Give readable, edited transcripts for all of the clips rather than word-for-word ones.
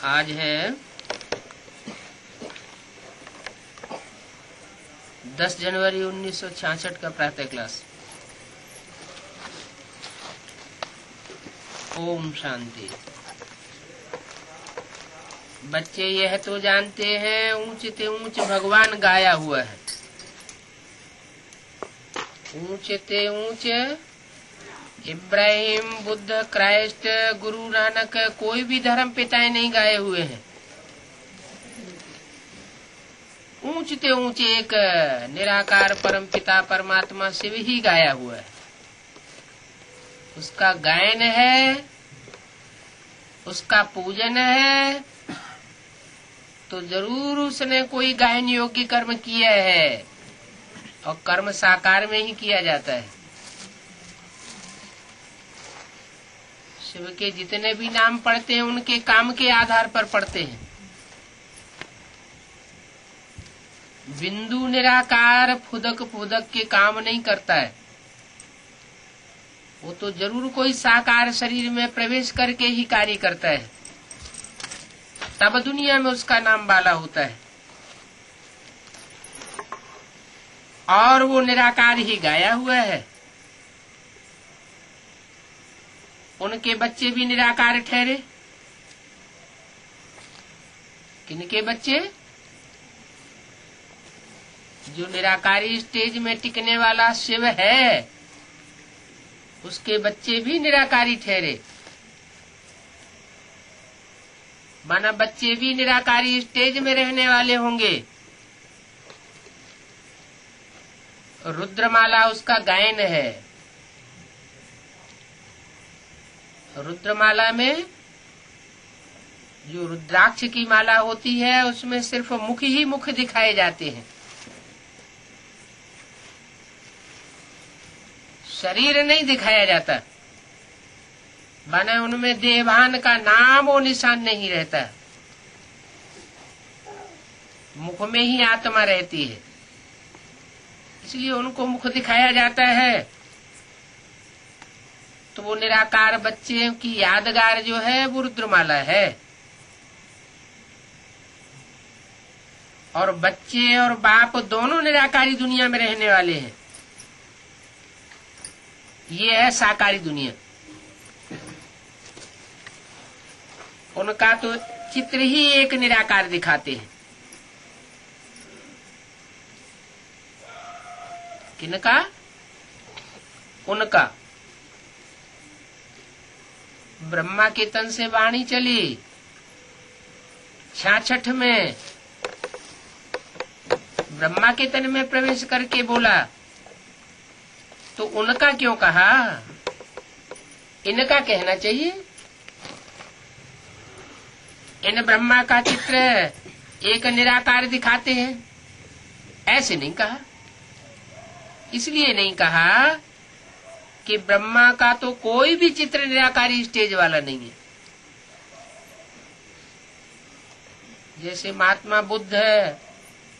आज है 10 जनवरी 1966 का प्रातः क्लास। ओम शांति। बच्चे यह तो जानते हैं ऊंच ते ऊंच भगवान गाया हुआ है। ऊंच ते ऊंच इब्राहिम, बुद्ध, क्राइस्ट, गुरु नानक, कोई भी धर्म पिताएं नहीं गाए हुए हैं। ऊंच ते ऊंच एक निराकार परम पिता परमात्मा शिव ही गाया हुआ है। उसका गायन है, उसका पूजन है, तो जरूर उसने कोई गायन योग्य कर्म किया है, और कर्म साकार में ही किया जाता है। शिव के जितने भी नाम पढ़ते हैं उनके काम के आधार पर पढ़ते हैं। बिंदु निराकार फुदक फुदक के काम नहीं करता है, वो तो जरूर कोई साकार शरीर में प्रवेश करके ही कार्य करता है, तब दुनिया में उसका नाम वाला होता है। और वो निराकार ही गाया हुआ है। उनके बच्चे भी निराकार ठहरे। किनके बच्चे? जो निराकारी स्टेज में टिकने वाला शिव है, उसके बच्चे भी निराकारी ठहरे। माना बच्चे भी निराकारी स्टेज में रहने वाले होंगे। रुद्रमाला उसका गायन है। रुद्रमाला में जो रुद्राक्ष की माला होती है उसमें सिर्फ मुख ही मुख दिखाए जाते हैं, शरीर नहीं दिखाया जाता। माने उनमें देवान का नाम और निशान नहीं रहता, मुख में ही आत्मा रहती है, इसलिए उनको मुख दिखाया जाता है। तो वो निराकार बच्चे की यादगार जो है वो रुद्रमाला है। और बच्चे और बाप दोनों निराकारी दुनिया में रहने वाले हैं। ये है साकारी दुनिया। उनका तो चित्र ही एक निराकार दिखाते हैं। किनका? उनका। ब्रह्मा के तन से वाणी चली 66 में, ब्रह्मा के तन में प्रवेश करके बोला, तो उनका क्यों कहा? इनका कहना चाहिए। इन ब्रह्मा का चित्र एक निराकार दिखाते हैं, ऐसे नहीं कहा। इसलिए नहीं कहा कि ब्रह्मा का तो कोई भी चित्र निराकारी स्टेज वाला नहीं है। जैसे महात्मा बुद्ध,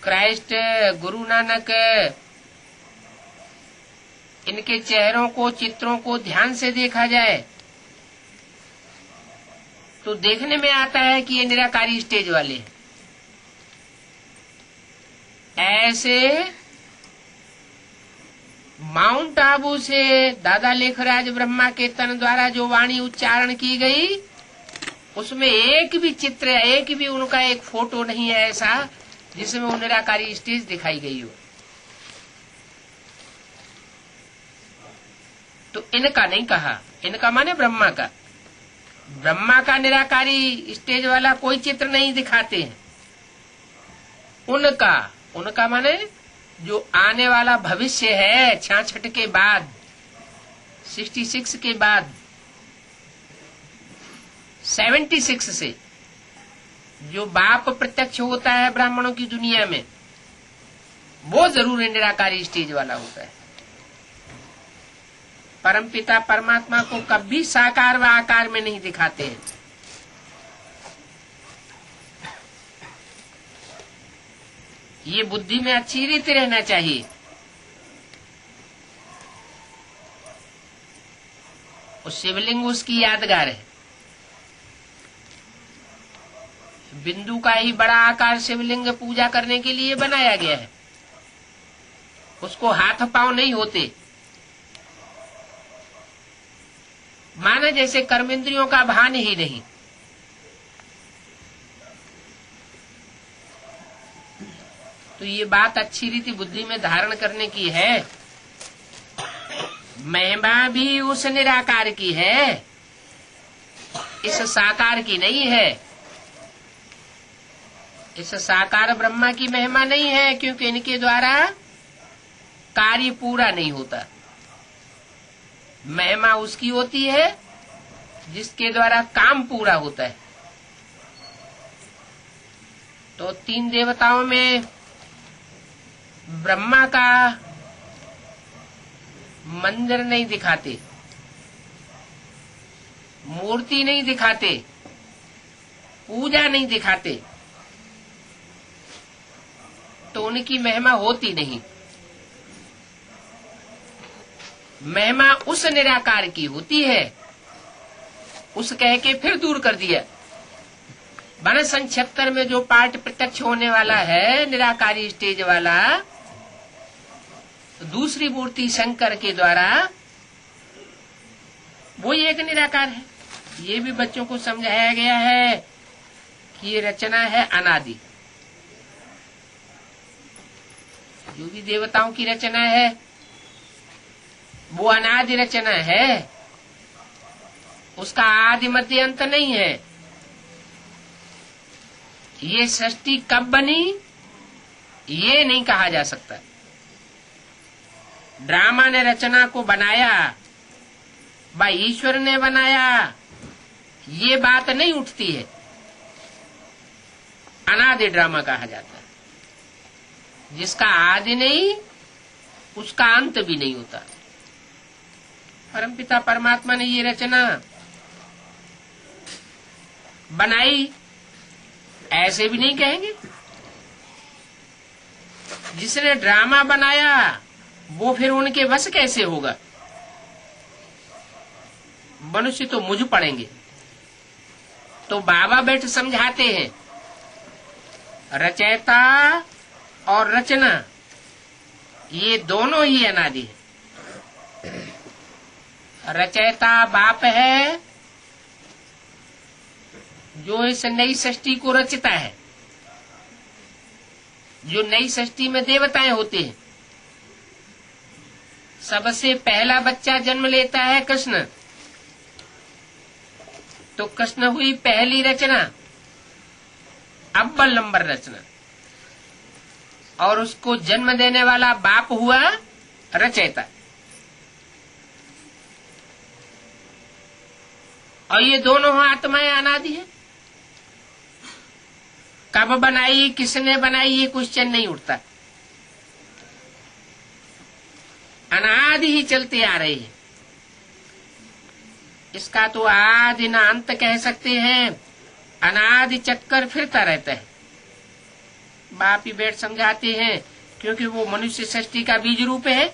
क्राइस्ट, गुरु नानक, इनके चेहरों को, चित्रों को ध्यान से देखा जाए तो देखने में आता है कि ये निराकारी स्टेज वाले हैं। ऐसे माउंट आबू से दादा लेखराज ब्रह्मा के तन द्वारा जो वाणी उच्चारण की गई, उसमें एक भी चित्र, एक भी उनका एक फोटो नहीं है ऐसा जिसमें वो निराकारी स्टेज दिखाई गई हो। तो इनका नहीं कहा। इनका माने ब्रह्मा का। ब्रह्मा का निराकारी स्टेज वाला कोई चित्र नहीं दिखाते हैं। उनका माने जो आने वाला भविष्य है 66 के बाद, 66 के बाद, 76 से जो बाप प्रत्यक्ष होता है ब्राह्मणों की दुनिया में, वो जरूर निराकारी स्टेज वाला होता है। परमपिता परमात्मा को कभी साकार व आकार में नहीं दिखाते हैं। ये बुद्धि में अच्छी रीति रहना चाहिए। उस शिवलिंग उसकी यादगार है। बिंदु का ही बड़ा आकार शिवलिंग पूजा करने के लिए बनाया गया है। उसको हाथ पांव नहीं होते, माना जैसे कर्मेंद्रियों का भान ही नहीं। तो ये बात अच्छी रीति बुद्धि में धारण करने की है। महिमा भी उस निराकार की है, इस साकार की नहीं है। इस साकार ब्रह्मा की महिमा नहीं है, क्योंकि इनके द्वारा कार्य पूरा नहीं होता। महिमा उसकी होती है जिसके द्वारा काम पूरा होता है। तो 3 देवताओं में ब्रह्मा का मंदिर नहीं दिखाते, मूर्ति नहीं दिखाते, पूजा नहीं दिखाते, तो उनकी महिमा होती नहीं। महिमा उस निराकार की होती है। उस कह के फिर दूर कर दिया। बन सन 76 में जो पाठ प्रत्यक्ष होने वाला है, निराकारी स्टेज वाला, दूसरी मूर्ति शंकर के द्वारा, वो एक निराकार है। ये भी बच्चों को समझाया गया है कि ये रचना है अनादि। जो भी देवताओं की रचना है वो अनादि रचना है, उसका आदि मध्य अंत नहीं है। ये सृष्टि कब बनी ये नहीं कहा जा सकता। ड्रामा ने रचना को बनाया, भाई ईश्वर ने बनाया, ये बात नहीं उठती है। अनादि ड्रामा कहा जाता है। जिसका आदि नहीं उसका अंत भी नहीं होता। परमपिता परमात्मा ने ये रचना बनाई, ऐसे भी नहीं कहेंगे। जिसने ड्रामा बनाया वो फिर उनके वश कैसे होगा? मनुष्य तो मुझ पड़ेंगे। तो बाबा बैठ समझाते हैं, रचयिता और रचना ये दोनों ही अनादि है। रचयिता बाप है जो इस नई सृष्टि को रचता है। जो नई सृष्टि में देवताएं होते हैं, सबसे पहला बच्चा जन्म लेता है कृष्ण, तो कृष्ण हुई पहली रचना, अव्वल नंबर रचना। और उसको जन्म देने वाला बाप हुआ रचयिता। और ये दोनों आत्माएं अनादि है। कब बनाई, किसने बनाई, ये क्वेश्चन नहीं उठता। अनादि ही चलते आ रहे हैं। इसका तो आदि ना अंत कह सकते हैं। अनादि चक्कर फिरता रहता है। बाप ही बैठ समझाते हैं, क्योंकि वो मनुष्य सृष्टि का बीज रूप है।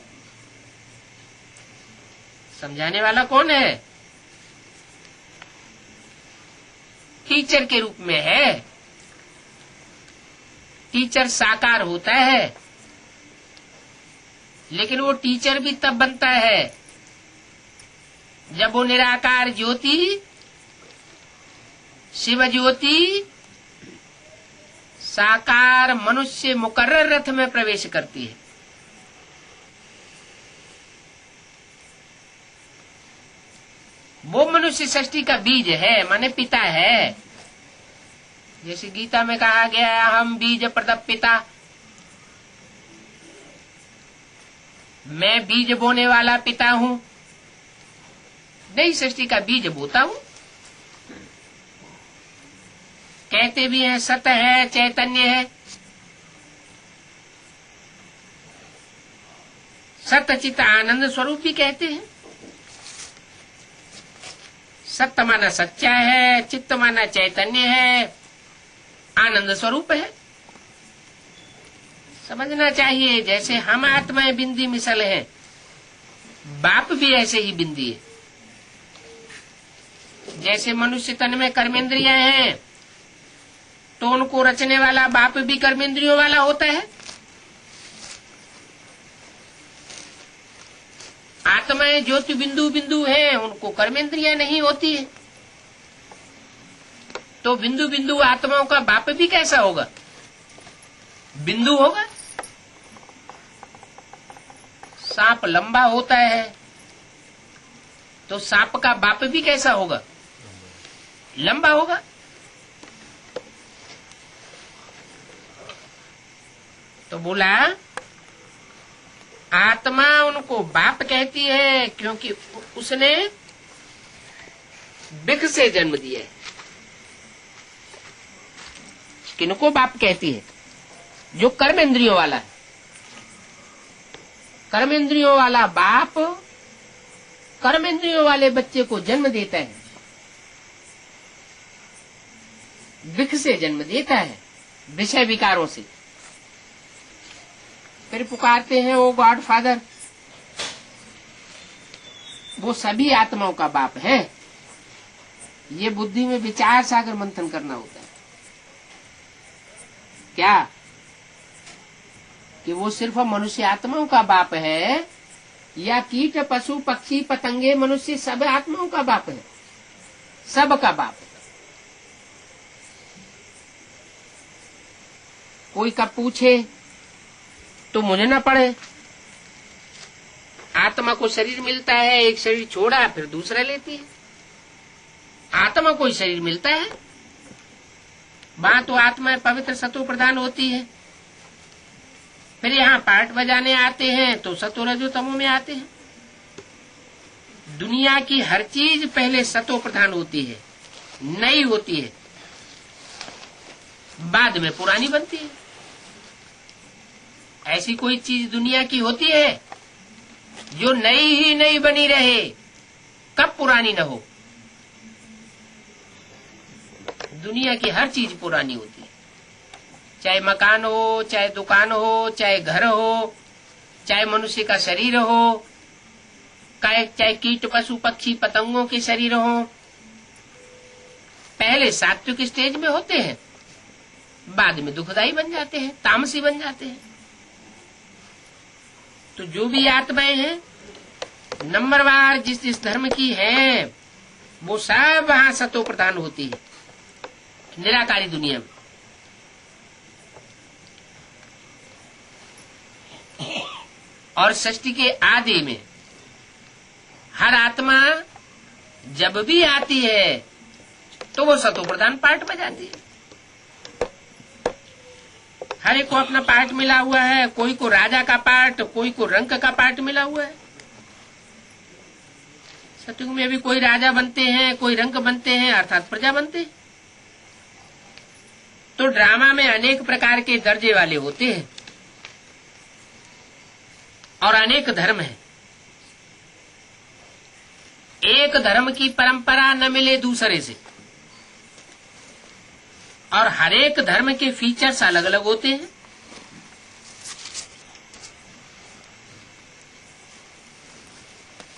समझाने वाला कौन है? टीचर के रूप में है। टीचर साकार होता है, लेकिन वो टीचर भी तब बनता है जब वो निराकार ज्योति, शिव ज्योति, साकार मनुष्य मुकर्रर रथ में प्रवेश करती है। वो मनुष्य सृष्टि का बीज है, माने पिता है। जैसे गीता में कहा गया है, हम बीज प्रदप पिता। मैं बीज बोने वाला पिता हूँ, नई सृष्टि का बीज बोता हूँ। कहते भी हैं सत है, चैतन्य है। सत चित आनंद स्वरूप भी कहते हैं। सत्य माना सच्चा है, चित्त माना चैतन्य है, आनंद स्वरूप है। समझना चाहिए, जैसे हम आत्माएं बिंदी मिसल हैं, बाप भी ऐसे ही बिंदी है। जैसे मनुष्य तन में कर्मेंद्रियां हैं, तो उनको रचने वाला बाप भी कर्मेंद्रियों वाला होता है। आत्माएं ज्योति बिंदु बिंदु है, उनको कर्मेंद्रियां नहीं होती है। तो बिंदु बिंदु आत्माओं का बाप भी कैसा होगा? बिंदु होगा। सांप लंबा होता है तो सांप का बाप भी कैसा होगा? लंबा होगा। तो बोला आत्मा उनको बाप कहती है क्योंकि उसने बिख से जन्म दिया है। किनको बाप कहती है? जो कर्मेंद्रियों वाला है। कर्मेंद्रियों वाला बाप कर्मेंद्रियों वाले बच्चे को जन्म देता है, बिख से जन्म देता है, विषय विकारों से। फिर पुकारते हैं ओ गॉड फादर। वो सभी आत्माओं का बाप है। ये बुद्धि में विचार सागर मंथन करना होता है। क्या कि वो सिर्फ मनुष्य आत्माओं का बाप है या कीट पशु पक्षी पतंगे मनुष्य सब आत्माओं का बाप है? सब का बाप है। कोई कब पूछे तो मुझे न पड़े। आत्मा को शरीर मिलता है, एक शरीर छोड़ा फिर दूसरा लेती है। आत्मा को शरीर मिलता है, वहां तो आत्मा पवित्र सतो प्रधान होती है। फिर यहाँ पार्ट बजाने आते हैं तो सतो रजो तमो में आते हैं। दुनिया की हर चीज पहले सतो प्रधान होती है, नई होती है, बाद में पुरानी बनती है। ऐसी कोई चीज दुनिया की होती है जो नई ही नई बनी रहे, कब पुरानी न हो? दुनिया की हर चीज पुरानी होती है। चाहे मकान हो, चाहे दुकान हो, चाहे घर हो, चाहे मनुष्य का शरीर हो, चाहे कीट पशु पक्षी पतंगों के शरीर हो। पहले सात्विक स्टेज में होते हैं, बाद में दुखदायी बन जाते हैं, तामसी बन जाते हैं। तो जो भी आत्माएं हैं नंबरवार जिस जिस धर्म की है वो सब वहां सतो प्रधान होती है निराकारी दुनिया में। और सृष्टि के आदि में हर आत्मा जब भी आती है तो वो सतो प्रधान पार्ट बजाती है। हर एक को अपना पार्ट मिला हुआ है। कोई को राजा का पार्ट, कोई को रंक का पार्ट मिला हुआ है। सतयुग में भी कोई राजा बनते हैं, कोई रंक बनते हैं, अर्थात प्रजा बनते हैं। तो ड्रामा में अनेक प्रकार के दर्जे वाले होते हैं और अनेक धर्म है। एक धर्म की परंपरा न मिले दूसरे से, और हर एक धर्म के फीचर्स अलग अलग होते हैं।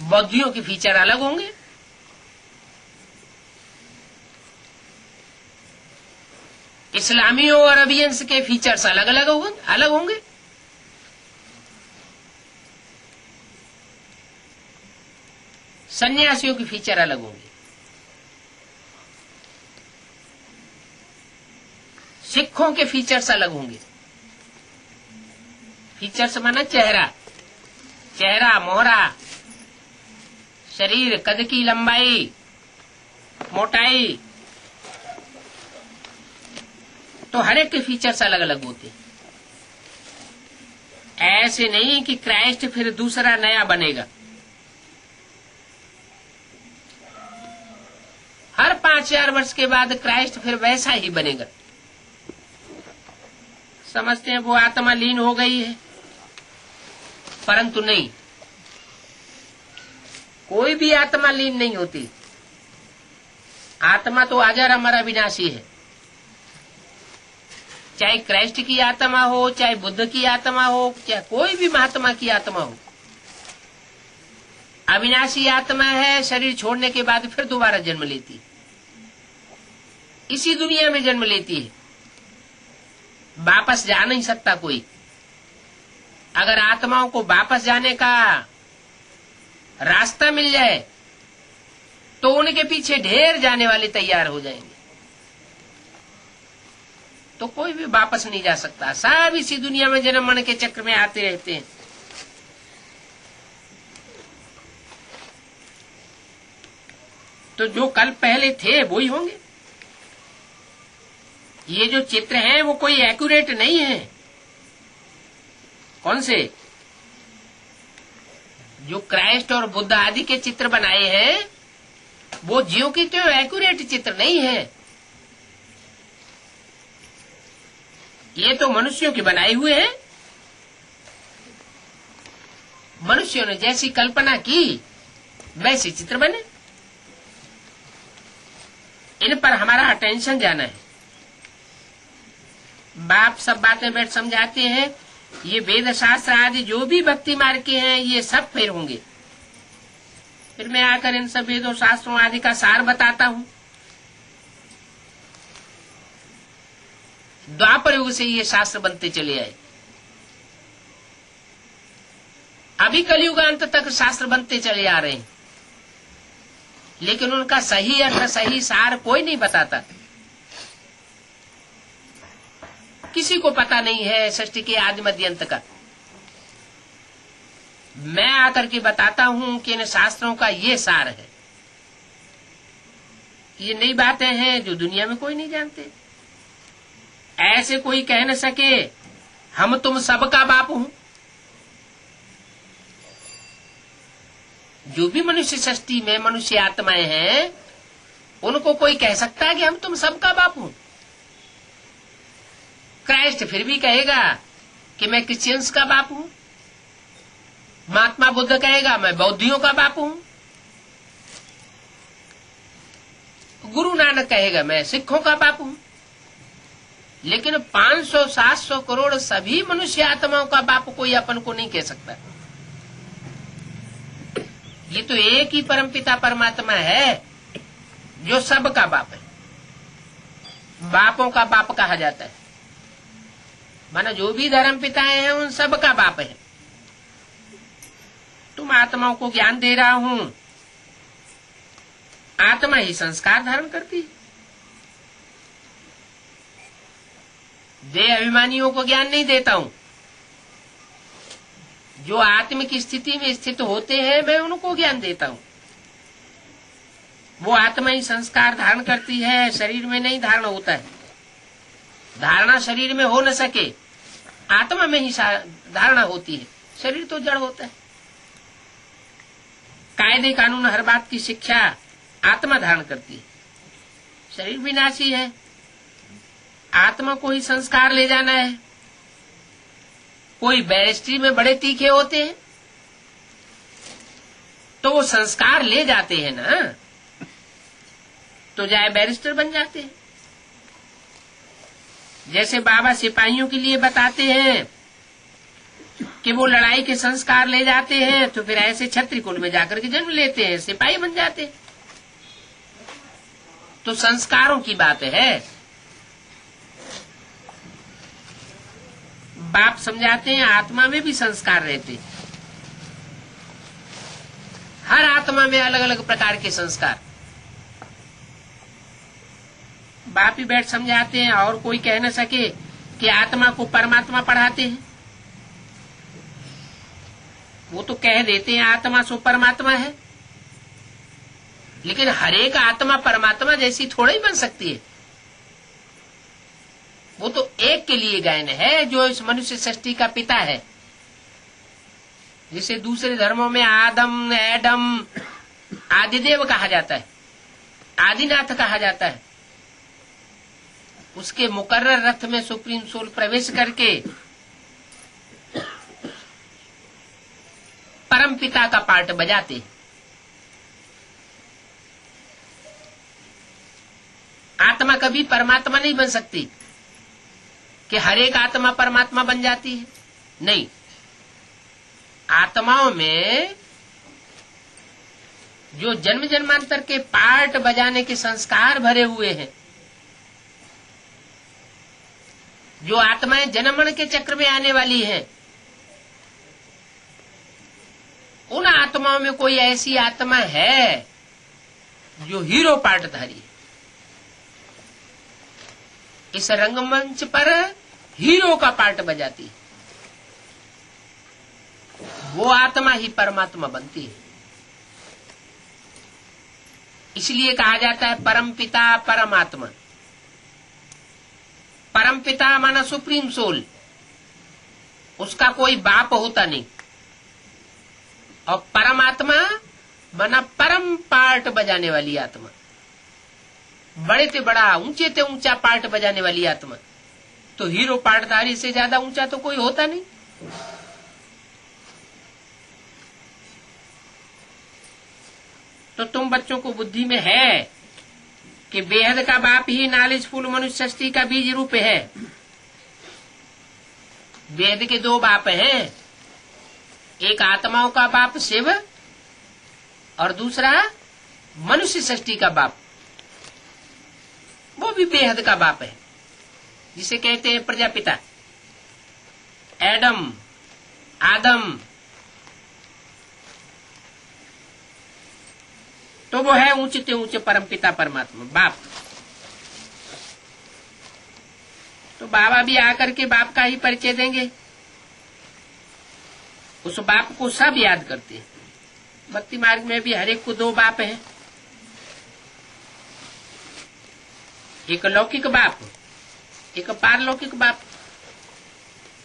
बौद्धियों के फीचर अलग होंगे, इस्लामियों और अरबियंस के फीचर्स अलग होंगे। सन्यासियों के फीचर अलग होंगे। सिखों के फीचर्स अलग होंगे। फीचर्स माना चेहरा, मोहरा, शरीर, कद की लंबाई, मोटाई। तो हर एक के फीचर्स अलग अलग होते हैं। ऐसे नहीं कि क्राइस्ट फिर दूसरा नया बनेगा। हर 5,000 वर्ष के बाद क्राइस्ट फिर वैसा ही बनेगा। समझते हैं वो आत्मा लीन हो गई है, परंतु नहीं, कोई भी आत्मा लीन नहीं होती। आत्मा तो अजर अमर अविनाशी है। चाहे क्राइस्ट की आत्मा हो, चाहे बुद्ध की आत्मा हो, चाहे कोई भी महात्मा की आत्मा हो, अविनाशी आत्मा है। शरीर छोड़ने के बाद फिर दोबारा जन्म लेती है, इसी दुनिया में जन्म लेती है। वापस जा नहीं सकता कोई। अगर आत्माओं को वापस जाने का रास्ता मिल जाए तो उनके पीछे ढेर जाने वाले तैयार हो जाएंगे, तो कोई भी वापस नहीं जा सकता। सब इसी दुनिया में जन्म मरण के चक्र में आते रहते हैं। तो जो कल पहले थे वो ही होंगे। ये जो चित्र हैं वो कोई एक्यूरेट नहीं है। कौन से? जो क्राइस्ट और बुद्ध आदि के चित्र बनाए हैं वो ज्यों की त्यों एक्यूरेट चित्र नहीं है। ये तो मनुष्यों के बनाए हुए हैं। मनुष्यों ने जैसी कल्पना की वैसे चित्र बने। इन पर हमारा अटेंशन जाना है। बाप सब बातें बैठ समझाते हैं। ये वेद शास्त्र आदि जो भी भक्ति मार्ग के हैं ये सब फेर होंगे। फिर मैं आकर इन सब वेदों शास्त्रों आदि का सार बताता हूं। द्वापर युग से ये शास्त्र बनते चले आए। अभी कलयुग अंत तक शास्त्र बनते चले आ रहे हैं, लेकिन उनका सही अर्थ सही सार कोई नहीं बताता। किसी को पता नहीं है सृष्टि के आदि मध्य अंत का। मैं आकर के बताता हूं कि इन शास्त्रों का ये सार है। ये नई बातें हैं जो दुनिया में कोई नहीं जानते। ऐसे कोई कह न सके हम तुम सबका बाप हूं। जो भी मनुष्य सृष्टि में मनुष्य आत्माएं हैं उनको कोई कह सकता है कि हम तुम सबका बाप हूं? क्राइस्ट फिर भी कहेगा कि मैं क्रिश्चियंस का बाप हूं। महात्मा बुद्ध कहेगा मैं बौद्धियों का बाप हूं। गुरु नानक कहेगा मैं सिखों का बाप हूं। लेकिन 500-700 करोड़ सभी मनुष्य आत्माओं का बाप कोई अपन को नहीं कह सकता। ये तो एक ही परमपिता परमात्मा है जो सबका बाप है। बापों का बाप कहा जाता है। माना जो भी धर्म पिताएं हैं उन सब का बाप है। तुम आत्माओं को ज्ञान दे रहा हूं। आत्मा ही संस्कार धारण करती है। देह अभिमानियों को ज्ञान नहीं देता हूं। जो आत्मिक स्थिति में स्थित होते हैं मैं उनको ज्ञान देता हूं। वो आत्मा ही संस्कार धारण करती है, शरीर में नहीं धारण होता है। धारणा शरीर में हो न सके, आत्मा में ही धारणा होती है। शरीर तो जड़ होता है। कायदे कानून हर बात की शिक्षा आत्मा धारण करती है। शरीर विनाशी है। आत्मा को ही संस्कार ले जाना है। कोई बैरिस्ट्री में बड़े तीखे होते हैं तो वो संस्कार ले जाते हैं ना, तो जाए बैरिस्टर बन जाते हैं। जैसे बाबा सिपाहियों के लिए बताते हैं कि वो लड़ाई के संस्कार ले जाते हैं, तो फिर ऐसे क्षत्रिय कुल में जाकर के जन्म लेते हैं, सिपाही बन जाते हैं। तो संस्कारों की बात है। बाप समझाते हैं आत्मा में भी संस्कार रहते हैं। हर आत्मा में अलग अलग प्रकार के संस्कार। बाप ही बैठ समझाते हैं और कोई कह न सके कि आत्मा को परमात्मा पढ़ाते हैं। वो तो कह देते हैं आत्मा सो परमात्मा है, लेकिन हर एक आत्मा परमात्मा जैसी थोड़ा ही बन सकती है। वो तो एक के लिए गायन है जो इस मनुष्य सृष्टि का पिता है। जिसे दूसरे धर्मों में आदम एडम आदिदेव कहा जाता है, आदिनाथ कहा जाता है। उसके मुकर्रर रथ में सुप्रीम सोल प्रवेश करके परम पिता का पार्ट बजाते। आत्मा कभी परमात्मा नहीं बन सकती कि हर एक आत्मा परमात्मा बन जाती है। नहीं, आत्माओं में जो जन्म जन्मांतर के पार्ट बजाने के संस्कार भरे हुए हैं, जो आत्माएं जन्मण के चक्र में आने वाली हैं, उन आत्माओं में कोई ऐसी आत्मा है जो हीरो पार्टधारी है। इस रंगमंच पर हीरो का पार्ट बजाती है, वो आत्मा ही परमात्मा बनती है। इसलिए कहा जाता है परम पिता परमात्मा। परम पिता माना सुप्रीम सोल, उसका कोई बाप होता नहीं। और परमात्मा माना परम पार्ट बजाने वाली आत्मा, बड़े से बड़ा ऊंचे से ऊंचा पार्ट बजाने वाली आत्मा। तो हीरो पार्टधारी से ज्यादा ऊंचा तो कोई होता नहीं। तो तुम बच्चों को बुद्धि में है कि बेहद का बाप ही नॉलेजफुल मनुष्य सृष्टि का बीज रूप है। बेहद के दो बाप हैं, एक आत्माओं का बाप शिव और दूसरा मनुष्य सृष्टि का बाप, वो भी बेहद का बाप है, जिसे कहते हैं प्रजापिता। एडम, आदम, तो वो है ऊंचे से ऊंचे परम पिता परमात्मा बाप। तो बाबा भी आकर के बाप का ही परिचय देंगे। उस बाप को सब याद करते हैं। भक्ति मार्ग में भी हर एक को दो बाप हैं, एक लौकिक बाप, एक पारलौकिक बाप।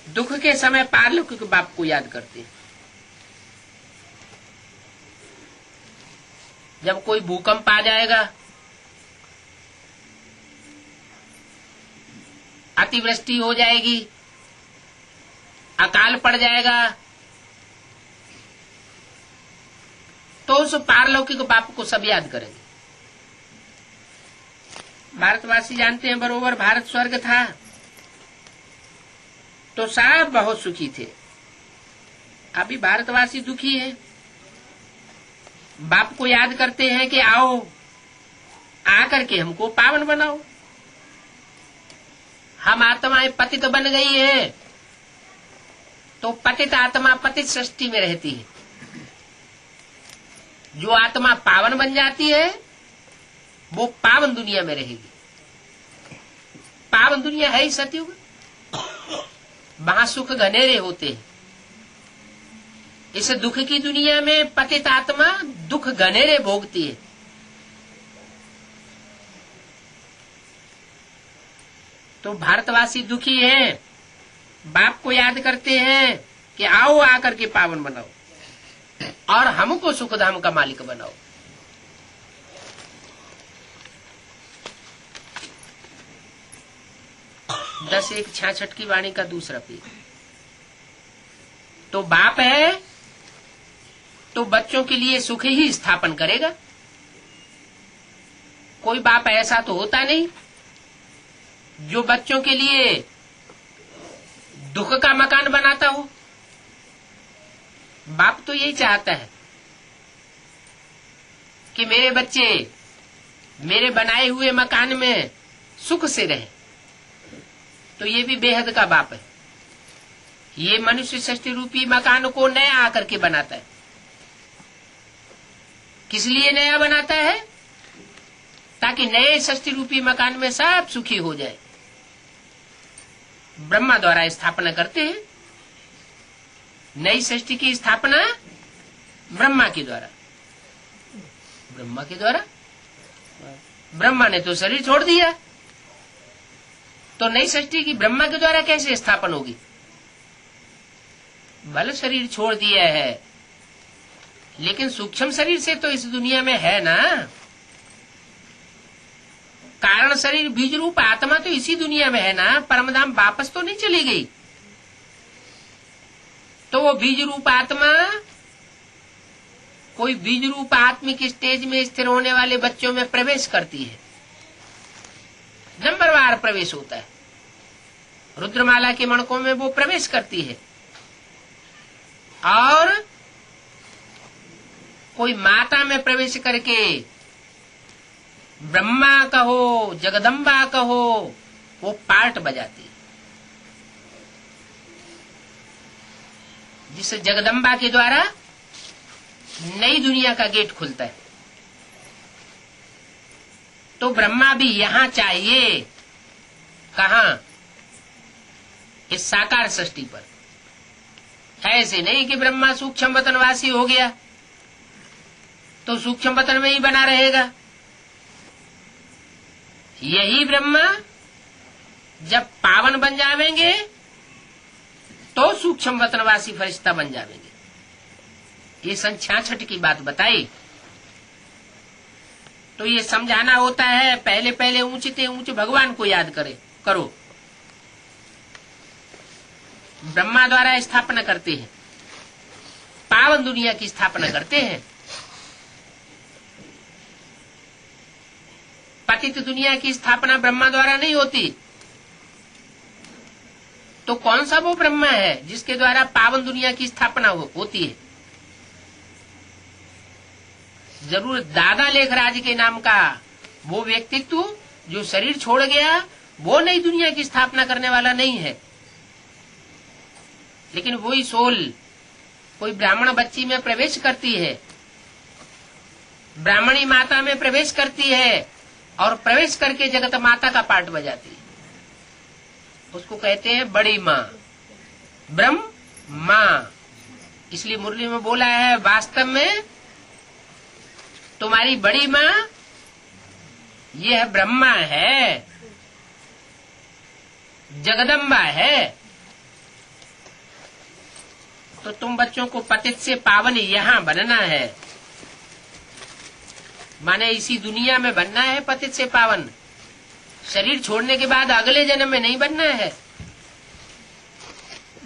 दुख के समय पारलौकिक बाप को याद करते हैं। जब कोई भूकंप आ जाएगा, अतिवृष्टि हो जाएगी, अकाल पड़ जाएगा, तो उस पारलौकिक बाप को सब याद करेंगे। भारतवासी जानते हैं बरोबर भारत स्वर्ग था तो सब बहुत सुखी थे। अभी भारतवासी दुखी है। बाप को याद करते हैं कि आओ आकर के हमको पावन बनाओ। हम आत्माएं पतित बन गई है, तो पतित आत्मा पतित सृष्टि में रहती है। जो आत्मा पावन बन जाती है वो पावन दुनिया में रहेगी। पावन दुनिया है ही सतयुग, वहां सुख घनेरे होते हैं। इस दुख की दुनिया में पतित आत्मा दुख घनेरे भोगती है। तो भारतवासी दुखी हैं, बाप को याद करते हैं कि आओ आकर के पावन बनाओ और हमको सुखधाम का मालिक बनाओ। दस एक 66 की वाणी का दूसरा पेज। तो बाप है तो बच्चों के लिए सुख ही स्थापन करेगा। कोई बाप ऐसा तो होता नहीं जो बच्चों के लिए दुख का मकान बनाता हो। बाप तो यही चाहता है कि मेरे बच्चे मेरे बनाए हुए मकान में सुख से रहें। तो ये भी बेहद का बाप है। ये मनुष्य सृष्टि रूपी मकान को नया आकर के बनाता है। किस लिए नया बनाता है? ताकि नए सृष्टि रूपी मकान में सब सुखी हो जाए। ब्रह्मा द्वारा स्थापना करते हैं। नई सृष्टि की स्थापना ब्रह्मा के द्वारा। ब्रह्मा के द्वारा? ब्रह्मा ने तो शरीर छोड़ दिया, तो नई सृष्टि की ब्रह्मा के द्वारा कैसे स्थापन होगी? भले शरीर छोड़ दिया है, लेकिन सूक्ष्म शरीर से तो इस दुनिया में है ना। कारण शरीर बीज रूप आत्मा तो इसी दुनिया में है ना। परमधाम वापस तो नहीं चली गई। तो वो बीज रूप आत्मा कोई बीज रूप आत्मिक स्टेज में स्थिर होने वाले बच्चों में प्रवेश करती है। नंबरवार प्रवेश होता है। रुद्रमाला के मणकों में वो प्रवेश करती है। और कोई माता में प्रवेश करके ब्रह्मा कहो जगदम्बा कहो वो पार्ट बजाती है। जिस जगदम्बा के द्वारा नई दुनिया का गेट खुलता है। तो ब्रह्मा भी यहां चाहिए, कहां? इस साकार सृष्टि पर। ऐसे नहीं कि ब्रह्मा सूक्ष्म वतनवासी हो गया तो सूक्ष्म वतन में ही बना रहेगा। यही ब्रह्मा जब पावन बन जावेंगे तो सूक्ष्म वतनवासी फरिश्ता बन जावेंगे। ये सन 66 की बात बताई। तो ये समझाना होता है, पहले पहले ऊंचते ऊंचे भगवान को याद करो। ब्रह्मा द्वारा स्थापना करते हैं, पावन दुनिया की स्थापना करते हैं। पतित दुनिया की स्थापना ब्रह्मा द्वारा नहीं होती। तो कौन सा वो ब्रह्मा है जिसके द्वारा पावन दुनिया की स्थापना होती है? जरूर दादा लेखराज के नाम का वो व्यक्तित्व जो शरीर छोड़ गया, वो नई दुनिया की स्थापना करने वाला नहीं है। लेकिन वही सोल कोई ब्राह्मण बच्ची में प्रवेश करती है, ब्राह्मणी माता में प्रवेश करती है और प्रवेश करके जगत माता का पार्ट बजाती है। उसको कहते हैं बड़ी माँ, ब्रह्म माँ। इसलिए मुरली में बोला है, वास्तव में तुम्हारी बड़ी माँ यह ब्रह्मा है, जगदम्बा है। तो तुम बच्चों को पतित से पावन यहां बनना है, माने इसी दुनिया में बनना है पतित से पावन। शरीर छोड़ने के बाद अगले जन्म में नहीं बनना है।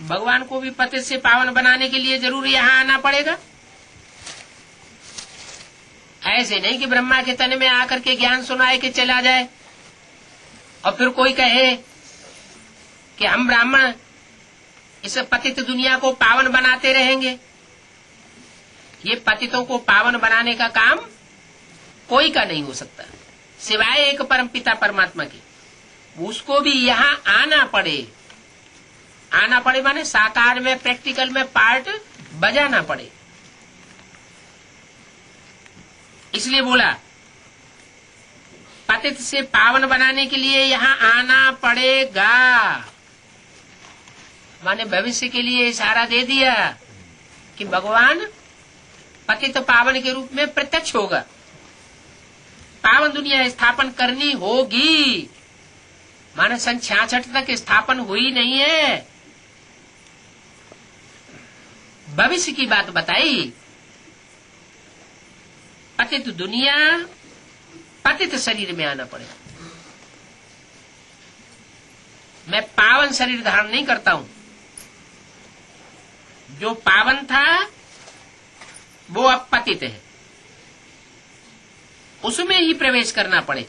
भगवान को भी पतित से पावन बनाने के लिए जरूर यहां आना पड़ेगा। ऐसे नहीं कि ब्रह्मा के तन में आकर के ज्ञान सुनाए के चला जाए और फिर कोई कहे कि हम ब्राह्मण इस पतित दुनिया को पावन बनाते रहेंगे। ये पतितों को पावन बनाने का काम कोई का नहीं हो सकता सिवाय एक परमपिता परमात्मा के। उसको भी यहाँ आना पड़े माने साकार में, प्रैक्टिकल में पार्ट बजाना पड़े। इसलिए बोला पतित से पावन बनाने के लिए यहाँ आना पड़ेगा, माने भविष्य के लिए इशारा दे दिया कि भगवान पतित पावन के रूप में प्रत्यक्ष होगा। पावन दुनिया स्थापन करनी होगी, माने सन 66 तक स्थापन हुई नहीं है। भविष्य की बात बताई। पतित दुनिया पतित शरीर में आना पड़ेगा। मैं पावन शरीर धारण नहीं करता हूं। जो पावन था वो अब पतित है, उसमें ही प्रवेश करना पड़े।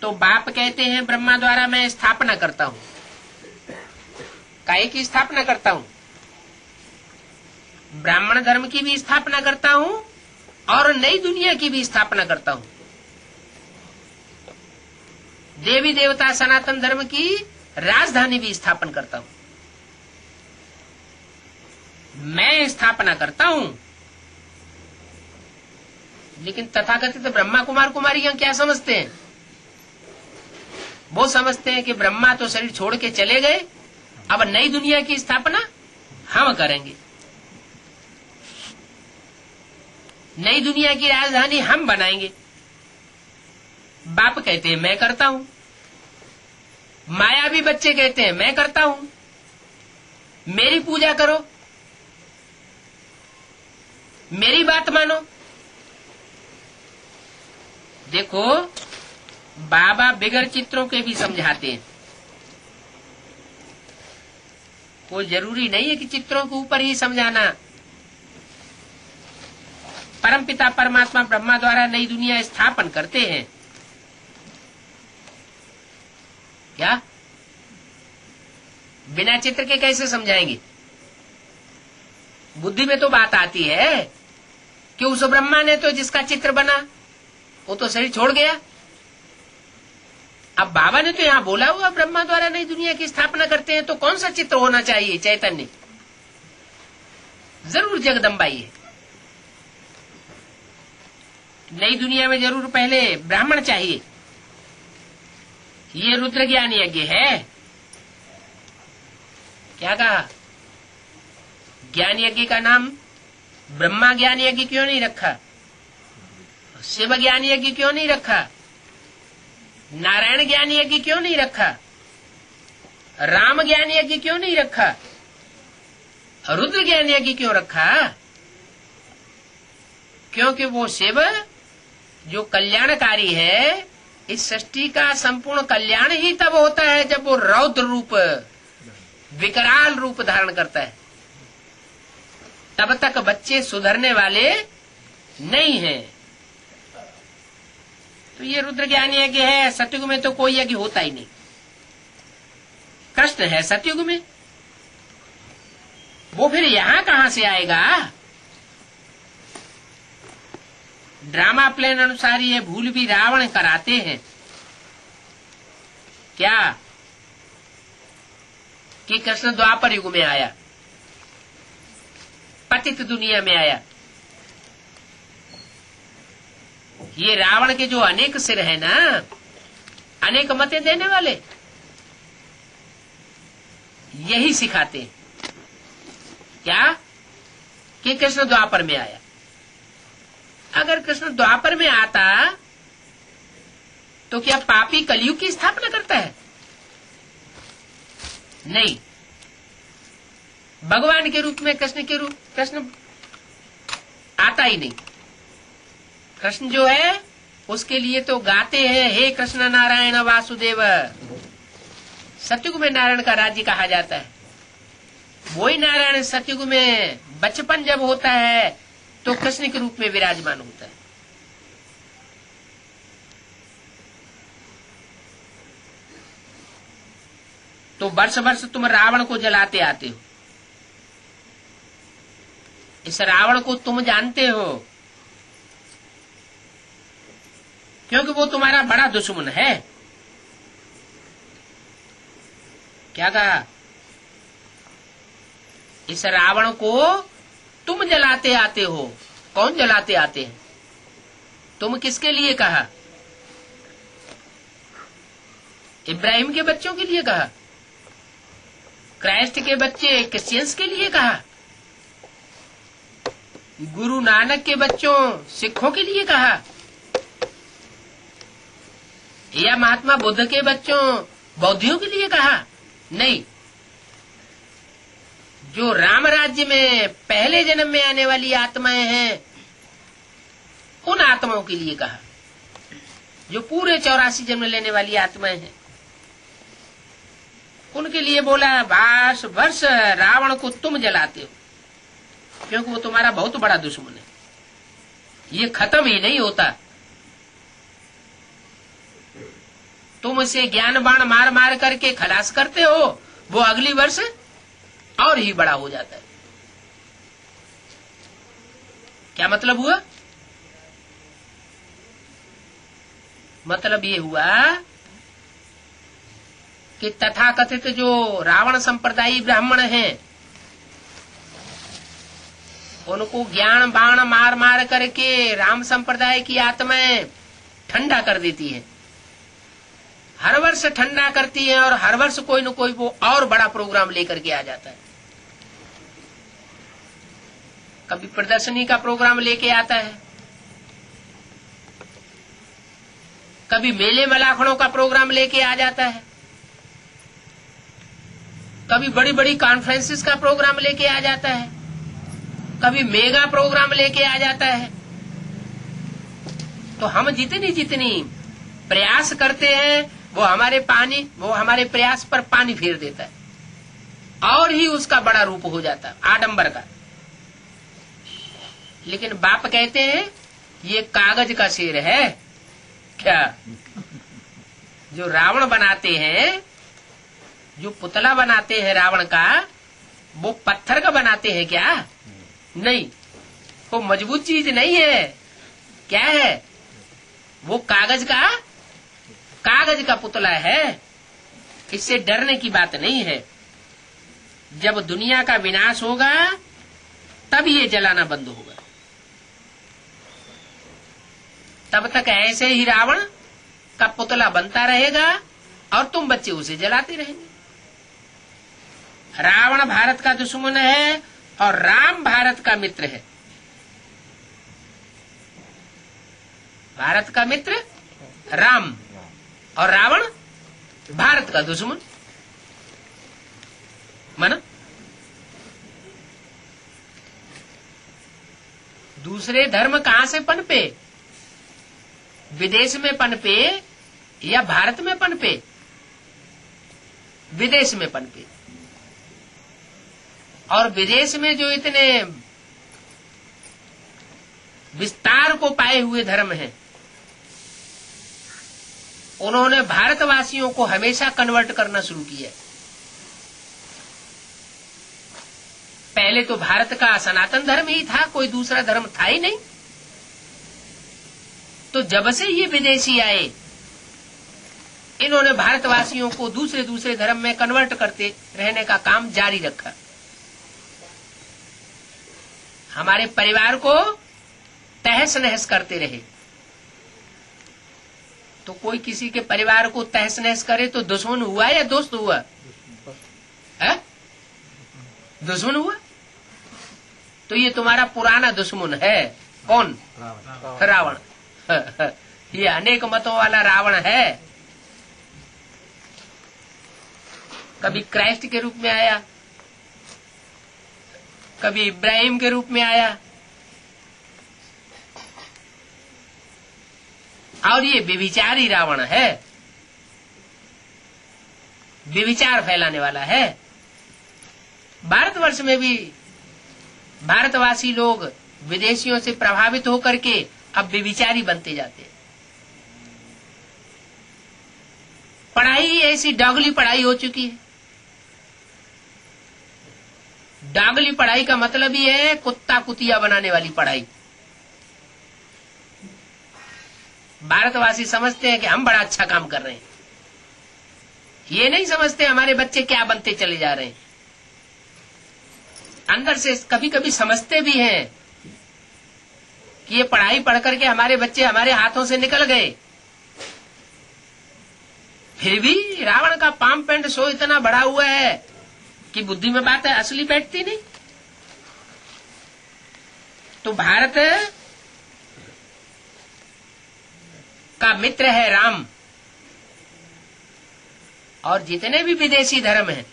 तो बाप कहते हैं ब्रह्मा द्वारा मैं स्थापना करता हूं। काय की स्थापना करता हूं? ब्राह्मण धर्म की भी स्थापना करता हूं और नई दुनिया की भी स्थापना करता हूं। देवी देवता सनातन धर्म की राजधानी भी स्थापन करता हूं। मैं स्थापना करता हूं। लेकिन तथाकथित ब्रह्मा कुमार कुमारियां क्या समझते हैं? वो समझते हैं कि ब्रह्मा तो शरीर छोड़ के चले गए, अब नई दुनिया की स्थापना हम करेंगे, नई दुनिया की राजधानी हम बनाएंगे। बाप कहते हैं मैं करता हूं, मायावी बच्चे कहते हैं मैं करता हूं, मेरी पूजा करो, मेरी बात मानो। देखो बाबा बिगड़ चित्रों के भी समझाते हैं। कोई जरूरी नहीं है कि चित्रों के ऊपर ही समझाना। परमपिता परमात्मा ब्रह्मा द्वारा नई दुनिया स्थापन करते हैं। क्या बिना चित्र के कैसे समझाएंगे? बुद्धि में तो बात आती है कि उस ब्रह्मा ने तो जिसका चित्र बना वो तो शरीर छोड़ गया, अब बाबा ने तो यहाँ बोला हुआ ब्रह्मा द्वारा नई दुनिया की स्थापना करते हैं, तो कौन सा चित्र होना चाहिए? चैतन्य, जरूर जगदम्बा ही है। नई दुनिया में जरूर पहले ब्राह्मण चाहिए। ये रुद्र ज्ञान यज्ञ है। क्या कहा? ज्ञान यज्ञ का नाम ब्रह्मा ज्ञान यज्ञ क्यों नहीं रखा? शिव ज्ञान यज्ञ क्यों नहीं रखा? नारायण ज्ञान यज्ञ क्यों नहीं रखा? राम ज्ञान यज्ञ क्यों नहीं रखा? रुद्र ज्ञान यज्ञ क्यों रखा? क्योंकि वो शिव जो कल्याणकारी है, इस सृष्टि का संपूर्ण कल्याण ही तब होता है जब वो रौद्र रूप, विकराल रूप धारण करता है। तब तक बच्चे सुधरने वाले नहीं हैं। तो ये रुद्र ज्ञान यज्ञ है। सतयुग में तो कोई यज्ञ होता ही नहीं। कृष्ण है सतयुग में, वो फिर यहां कहां से आएगा? ड्रामा प्लान अनुसार ये भूल भी रावण कराते हैं क्या कि कृष्ण द्वापर युग में आया, पतित दुनिया में आया। ये रावण के जो अनेक सिर है ना, अनेक मतें देने वाले, यही सिखाते हैं क्या कि कृष्ण द्वापर में आया। अगर कृष्ण द्वापर में आता तो क्या पापी कलयुग की स्थापना करता है? नहीं। भगवान के रूप में कृष्ण आता ही नहीं। कृष्ण जो है उसके लिए तो गाते हैं, हे कृष्ण नारायण वासुदेव। सतयुग में नारायण का राज्य कहा जाता है। वही नारायण सतयुग में बचपन जब होता है तो कृष्ण के रूप में विराजमान होता है। तो वर्ष वर्ष तुम रावण को जलाते आते हो। इस रावण को तुम जानते हो क्योंकि वो तुम्हारा बड़ा दुश्मन है। क्या कहा? इस रावण को तुम जलाते आते हो। कौन जलाते आते हैं? तुम किसके लिए कहा? इब्राहिम के बच्चों के लिए कहा? क्राइस्ट के बच्चे क्रिश्चियंस के लिए कहा? गुरु नानक के बच्चों सिखों के लिए कहा? या महात्मा बुद्ध के बच्चों बौद्धियों के लिए कहा? नहीं। जो राम राज्य में पहले जन्म में आने वाली आत्माएं हैं, उन आत्माओं के लिए कहा। जो पूरे 84 जन्म लेने वाली आत्माएं हैं, उनके लिए बोला वर्ष वर्ष रावण को तुम जलाते हो क्योंकि वो तुम्हारा बहुत बड़ा दुश्मन है। ये खत्म ही नहीं होता। तुम उसे ज्ञान बाण मार मार करके खलास करते हो, वो अगली वर्ष और ही बड़ा हो जाता है। क्या मतलब हुआ? मतलब ये हुआ कि तथाकथित जो रावण संप्रदायी ब्राह्मण हैं, उनको ज्ञान बाण मार मार करके राम संप्रदाय की आत्माएं ठंडा कर देती है। हर वर्ष ठंडा करती है और हर वर्ष कोई न कोई वो और बड़ा प्रोग्राम लेकर के आ जाता है। कभी प्रदर्शनी का प्रोग्राम लेके आता है, कभी मेले मलाखड़ों का प्रोग्राम लेके आ जाता है, कभी बड़ी बड़ी कॉन्फ्रेंसेस का प्रोग्राम लेके आ जाता है, कभी मेगा प्रोग्राम लेके आ जाता है। तो हम जितनी प्रयास करते हैं वो हमारे प्रयास पर पानी फेर देता है और ही उसका बड़ा रूप हो जाता है, आडंबर का। लेकिन बाप कहते हैं ये कागज का शेर है। क्या? जो रावण बनाते हैं, जो पुतला बनाते हैं रावण का, वो पत्थर का बनाते हैं क्या? नहीं, वो मजबूत चीज नहीं है। क्या है? वो कागज का कागज का पुतला है, इससे डरने की बात नहीं है। जब दुनिया का विनाश होगा तब ये जलाना बंद होगा। तब तक ऐसे ही रावण का पुतला बनता रहेगा और तुम बच्चे उसे जलाते रहेंगे। रावण भारत का दुश्मन है और राम भारत का मित्र है। भारत का मित्र राम और रावण भारत का दुश्मन। माना दूसरे धर्म कहां से पनपे? विदेश में पनपे या भारत में पनपे? विदेश में पनपे। और विदेश में जो इतने विस्तार को पाए हुए धर्म हैं, उन्होंने भारतवासियों को हमेशा कन्वर्ट करना शुरू किया। पहले तो भारत का सनातन धर्म ही था, कोई दूसरा धर्म था ही नहीं। तो जब से ये विदेशी आए, इन्होंने भारतवासियों को दूसरे दूसरे धर्म में कन्वर्ट करते रहने का काम जारी रखा। हमारे परिवार को तहस नहस करते रहे। तो कोई किसी के परिवार को तहस नहस करे तो दुश्मन हुआ या दोस्त हुआ? है? दुश्मन हुआ। तो ये तुम्हारा पुराना दुश्मन है। कौन? रावण। ये अनेक मतों वाला रावण है। कभी क्राइस्ट के रूप में आया, कभी इब्राहिम के रूप में आया, और ये व्यभिचारी रावण है, व्यभिचार फैलाने वाला है। भारतवर्ष में भी भारतवासी लोग विदेशियों से प्रभावित होकर के अब व्यभिचारी बनते जाते हैं। पढ़ाई ऐसी डॉगली पढ़ाई हो चुकी है। डॉगली पढ़ाई का मतलब ही है कुत्ता कुतिया बनाने वाली पढ़ाई। भारतवासी समझते हैं कि हम बड़ा अच्छा काम कर रहे हैं। ये नहीं समझते हमारे बच्चे क्या बनते चले जा रहे हैं। अंदर से कभी कभी समझते भी हैं कि ये पढ़ाई पढ़ करके हमारे बच्चे हमारे हाथों से निकल गए। फिर भी रावण का पाम पेंट शो इतना बड़ा हुआ है कि बुद्धि में बात है, असली बैठती नहीं। तो भारत का मित्र है राम, और जितने भी विदेशी धर्म हैं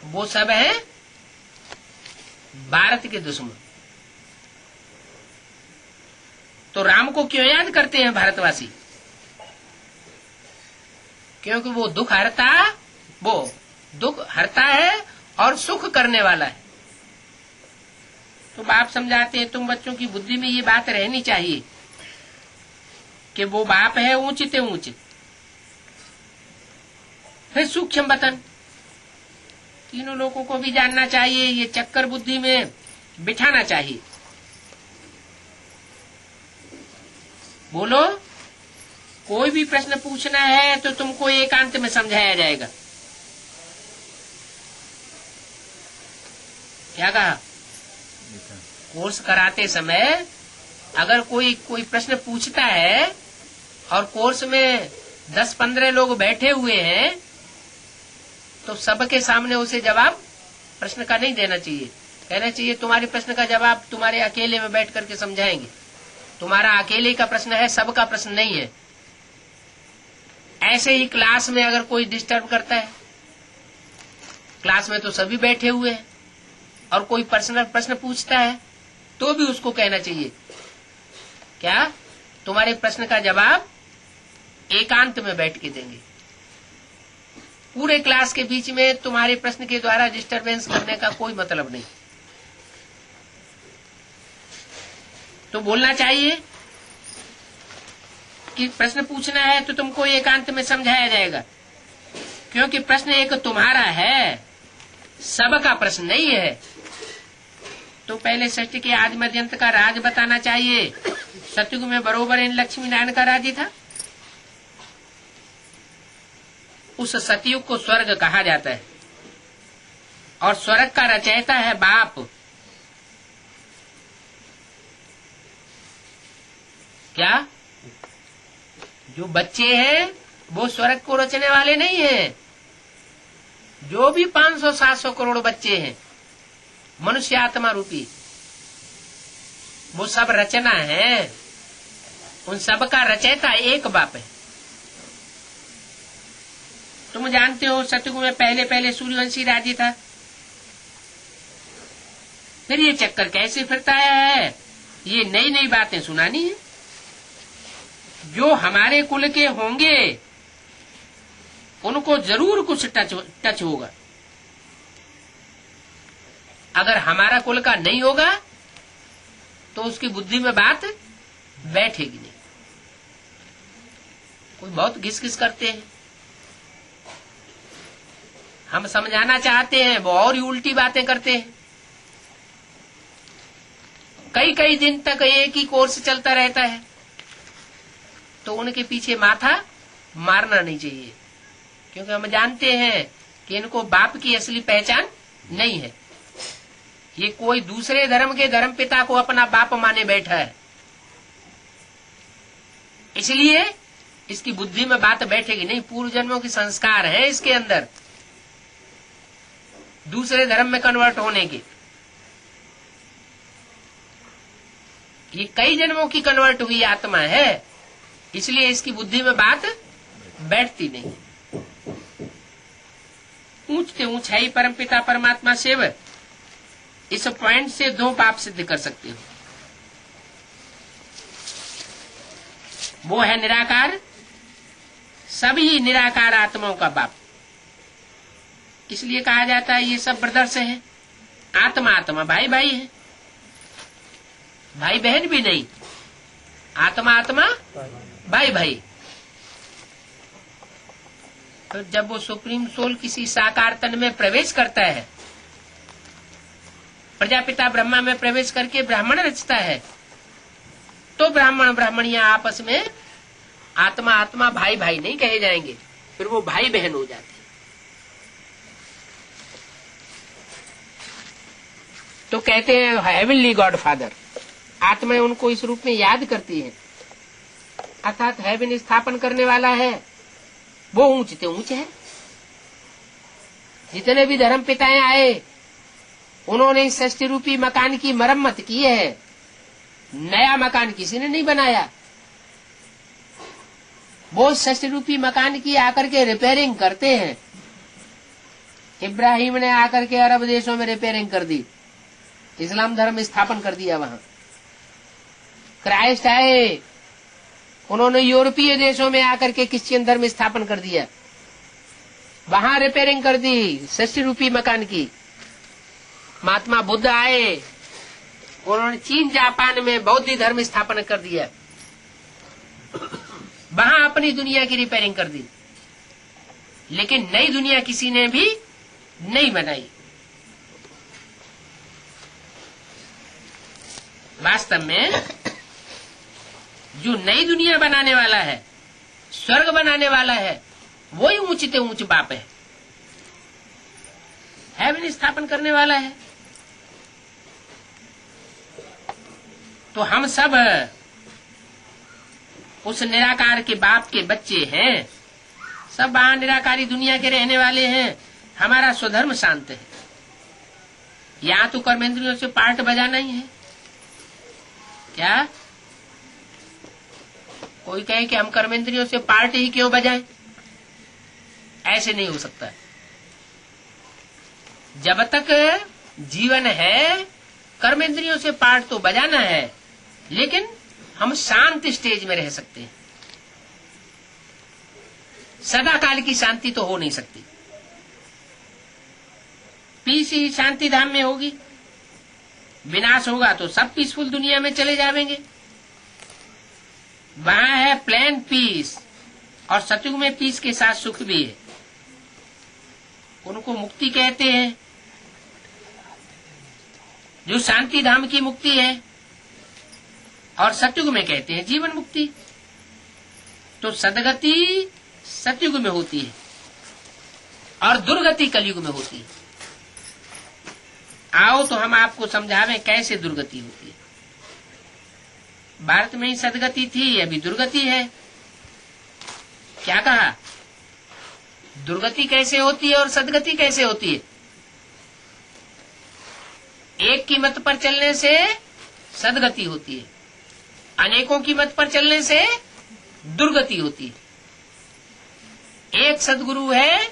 वो सब हैं भारत के दुश्मन। तो राम को क्यों याद करते हैं भारतवासी? क्योंकि वो दुख हरता है और सुख करने वाला है। तो बाप समझाते हैं, तुम बच्चों की बुद्धि में ये बात रहनी चाहिए कि वो बाप है ऊंचते ऊंचे, फिर सूक्ष्म वतन। तीनों लोगों को भी जानना चाहिए, ये चक्कर बुद्धि में बिठाना चाहिए। बोलो, कोई भी प्रश्न पूछना है तो तुमको एकांत में समझाया जाएगा। क्या कहा? कोर्स कराते समय अगर कोई प्रश्न पूछता है और कोर्स में 10-15 लोग बैठे हुए हैं तो सबके सामने उसे जवाब प्रश्न का नहीं देना चाहिए। कहना चाहिए तुम्हारे प्रश्न का जवाब तुम्हारे अकेले में बैठ करके समझाएंगे। तुम्हारा अकेले का प्रश्न है, सबका प्रश्न नहीं है। ऐसे ही क्लास में अगर कोई डिस्टर्ब करता है, क्लास में तो सभी बैठे हुए हैं, और कोई पर्सनल प्रश्न पूछता है तो भी उसको कहना चाहिए क्या तुम्हारे प्रश्न का जवाब एकांत में बैठ के देंगे। पूरे क्लास के बीच में तुम्हारे प्रश्न के द्वारा डिस्टरबेंस करने का कोई मतलब नहीं। तो बोलना चाहिए कि प्रश्न पूछना है तो तुमको एकांत में समझाया जाएगा, क्योंकि प्रश्न एक तुम्हारा है, सबका प्रश्न नहीं है। तो पहले सृष्टि के आदि मध्य अंत का राज बताना चाहिए। सतयुग में बरोबर इन लक्ष्मी नारायण का राज्य था। उस सतयुग को स्वर्ग कहा जाता है, और स्वर्ग का रचयिता है बाप। क्या जो बच्चे हैं वो स्वर्ग को रचने वाले नहीं हैं। जो भी 500-700 करोड़ बच्चे हैं मनुष्य आत्मा रूपी, वो सब रचना है। उन सब का रचयिता एक बाप है। तुम जानते हो सतयुग में पहले सूर्यवंशी राज्य था। फिर ये चक्कर कैसे फिरता है? ये नई नई बातें सुनानी है। जो हमारे कुल के होंगे उनको जरूर कुछ टच होगा। अगर हमारा कुल का नहीं होगा तो उसकी बुद्धि में बात बैठेगी नहीं। कोई बहुत घिस करते हैं, हम समझाना चाहते हैं वो और ही उल्टी बातें करते हैं। कई दिन तक एक ही कोर्स चलता रहता है, तो उनके पीछे माथा मारना नहीं चाहिए, क्योंकि हम जानते हैं कि इनको बाप की असली पहचान नहीं है। ये कोई दूसरे धर्म के धर्म पिता को अपना बाप माने बैठा है, इसलिए इसकी बुद्धि में बात बैठेगी नहीं। पूर्व जन्मों के संस्कार है इसके अंदर, दूसरे धर्म में कन्वर्ट होने के। ये कई जन्मों की कन्वर्ट हुई आत्मा है, इसलिए इसकी बुद्धि में बात बैठती नहीं। ऊंचते ऊंचाई परमपिता परमात्मा शिव, इस पॉइंट से 2 बाप सिद्ध कर सकते हो। वो है निराकार, सभी निराकार आत्माओं का बाप। इसलिए कहा जाता है ये सब ब्रदर्स हैं। आत्मा आत्मा भाई भाई है, भाई बहन भी नहीं। आत्मा आत्मा भाई भाई। तो जब वो सुप्रीम सोल किसी साकार तन में प्रवेश करता है, प्रजापिता ब्रह्मा में प्रवेश करके ब्राह्मण रचता है, तो ब्राह्मण ब्राह्मणियां आपस में आत्मा आत्मा भाई भाई नहीं कहे जाएंगे, फिर वो भाई बहन हो जाते हैं। तो कहते हैं हेवनली गॉड फादर। आत्माएं उनको इस रूप में याद करती हैं, अर्थात हेवन स्थापन करने वाला है वो ऊंचते ऊंच है। जितने भी धर्म पिताएं आए उन्होंने इस षष्टि रूपी मकान की मरम्मत की है। नया मकान किसी ने नहीं बनाया, वो षष्टि रूपी मकान की आकर के रिपेयरिंग करते हैं। इब्राहिम ने आकर के अरब देशों में रिपेयरिंग कर दी, इस्लाम धर्म स्थापन कर दिया वहां। क्राइस्ट आए, उन्होंने यूरोपीय देशों में आकर के क्रिश्चियन धर्म स्थापन कर दिया, वहां रिपेयरिंग कर दी षष्टि रूपी मकान की। महात्मा बुद्ध आए, उन्होंने चीन जापान में बौद्ध धर्म स्थापन कर दिया, वहां अपनी दुनिया की रिपेयरिंग कर दी। लेकिन नई दुनिया किसी ने भी नहीं बनाई। वास्तव में जो नई दुनिया बनाने वाला है, स्वर्ग बनाने वाला है, वही ऊंचते ऊंच बाप है, हेवन स्थापन करने वाला है। तो हम सब उस निराकार के बाप के बच्चे हैं, सब वहां निराकारी दुनिया के रहने वाले हैं। हमारा स्वधर्म शांत है। यहाँ तो कर्मेंद्रियों से पार्ट बजाना ही है। क्या कोई कहे कि हम कर्मेंद्रियों से पार्ट ही क्यों बजाएं? ऐसे नहीं हो सकता। जब तक जीवन है कर्मेंद्रियों से पार्ट तो बजाना है, लेकिन हम शांत स्टेज में रह सकते हैं। सदा काल की शांति तो हो नहीं सकती। पीस ही शांति धाम में होगी। विनाश होगा तो सब पीसफुल दुनिया में चले जाएंगे। वहां है प्लेन पीस, और सतयुग में पीस के साथ सुख भी है। उनको मुक्ति कहते हैं, जो शांति धाम की मुक्ति है, और सतयुग में कहते हैं जीवन मुक्ति। तो सदगति सतयुग में होती है, और दुर्गति कलयुग में होती है। आओ तो हम आपको समझावें कैसे दुर्गति होती है। भारत में ही सदगति थी, अभी दुर्गति है। क्या कहा? दुर्गति कैसे होती है और सदगति कैसे होती है? एक की मत पर चलने से सदगति होती है, अनेकों की मत पर चलने से दुर्गति होती है। एक सदगुरु है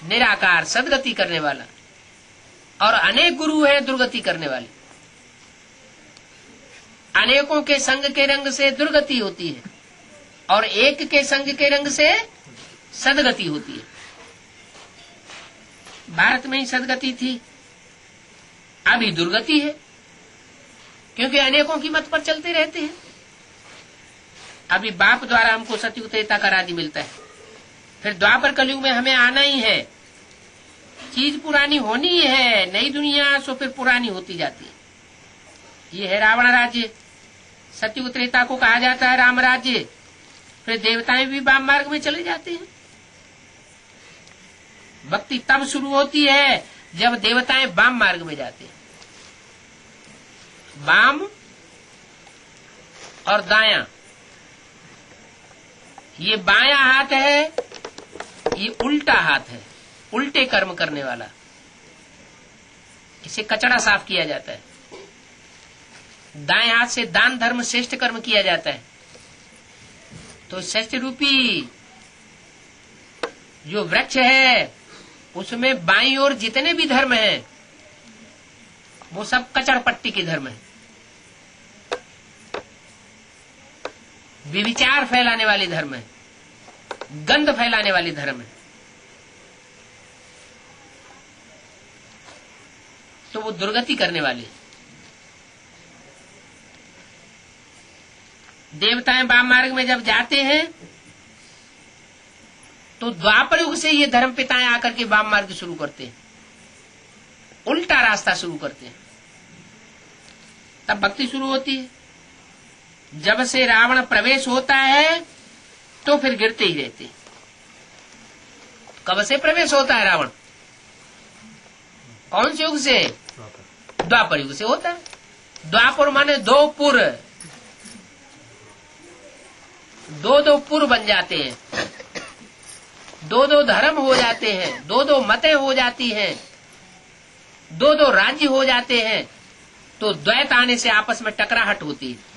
निराकार सदगति करने वाला, और अनेक गुरु है दुर्गति करने वाले। अनेकों के संग के रंग से दुर्गति होती है और एक के संग के रंग से सदगति होती है। भारत में ही सदगति थी, अभी दुर्गति है, क्योंकि अनेकों की मत पर चलते रहते हैं। अभी बाप द्वारा हमको सतयुग त्रेता का राज्य मिलता है, फिर द्वापर कलयुग में हमें आना ही है। चीज पुरानी होनी ही है, नई दुनिया सो फिर पुरानी होती जाती है। ये है रावण राज्य। सतयुग त्रेता को कहा जाता है राम राज्य। फिर देवताएं भी वाम मार्ग में चले जाते हैं। भक्ति तब शुरू होती है जब देवताएं वाम मार्ग में जाते हैं। वाम और दायां, ये बायां हाथ है, ये उल्टा हाथ है, उल्टे कर्म करने वाला। इसे कचड़ा साफ किया जाता है। दाएं हाथ से दान धर्म श्रेष्ठ कर्म किया जाता है। तो श्रेष्ठ रूपी जो वृक्ष है उसमें बाईं ओर जितने भी धर्म हैं वो सब कचड़ पट्टी के धर्म है। विविचार फैलाने वाले धर्म है, गंध फैलाने वाले धर्म है। तो वो दुर्गति करने वाले। देवताएं वाम मार्ग में जब जाते हैं तो द्वापर युग से ये धर्म पिताएं आकर के वाम मार्ग शुरू करते हैं, उल्टा रास्ता शुरू करते हैं। तब भक्ति शुरू होती है। जब से रावण प्रवेश होता है तो फिर गिरते ही रहते। कब से प्रवेश होता है रावण? कौन से युग से? द्वापर युग से होता है। द्वापर माने दो पुर, दो पुर बन जाते हैं, दो धर्म हो जाते हैं, दो मतें हो जाती हैं, दो राज्य हो जाते हैं। तो द्वैत आने से आपस में टकराहट होती है।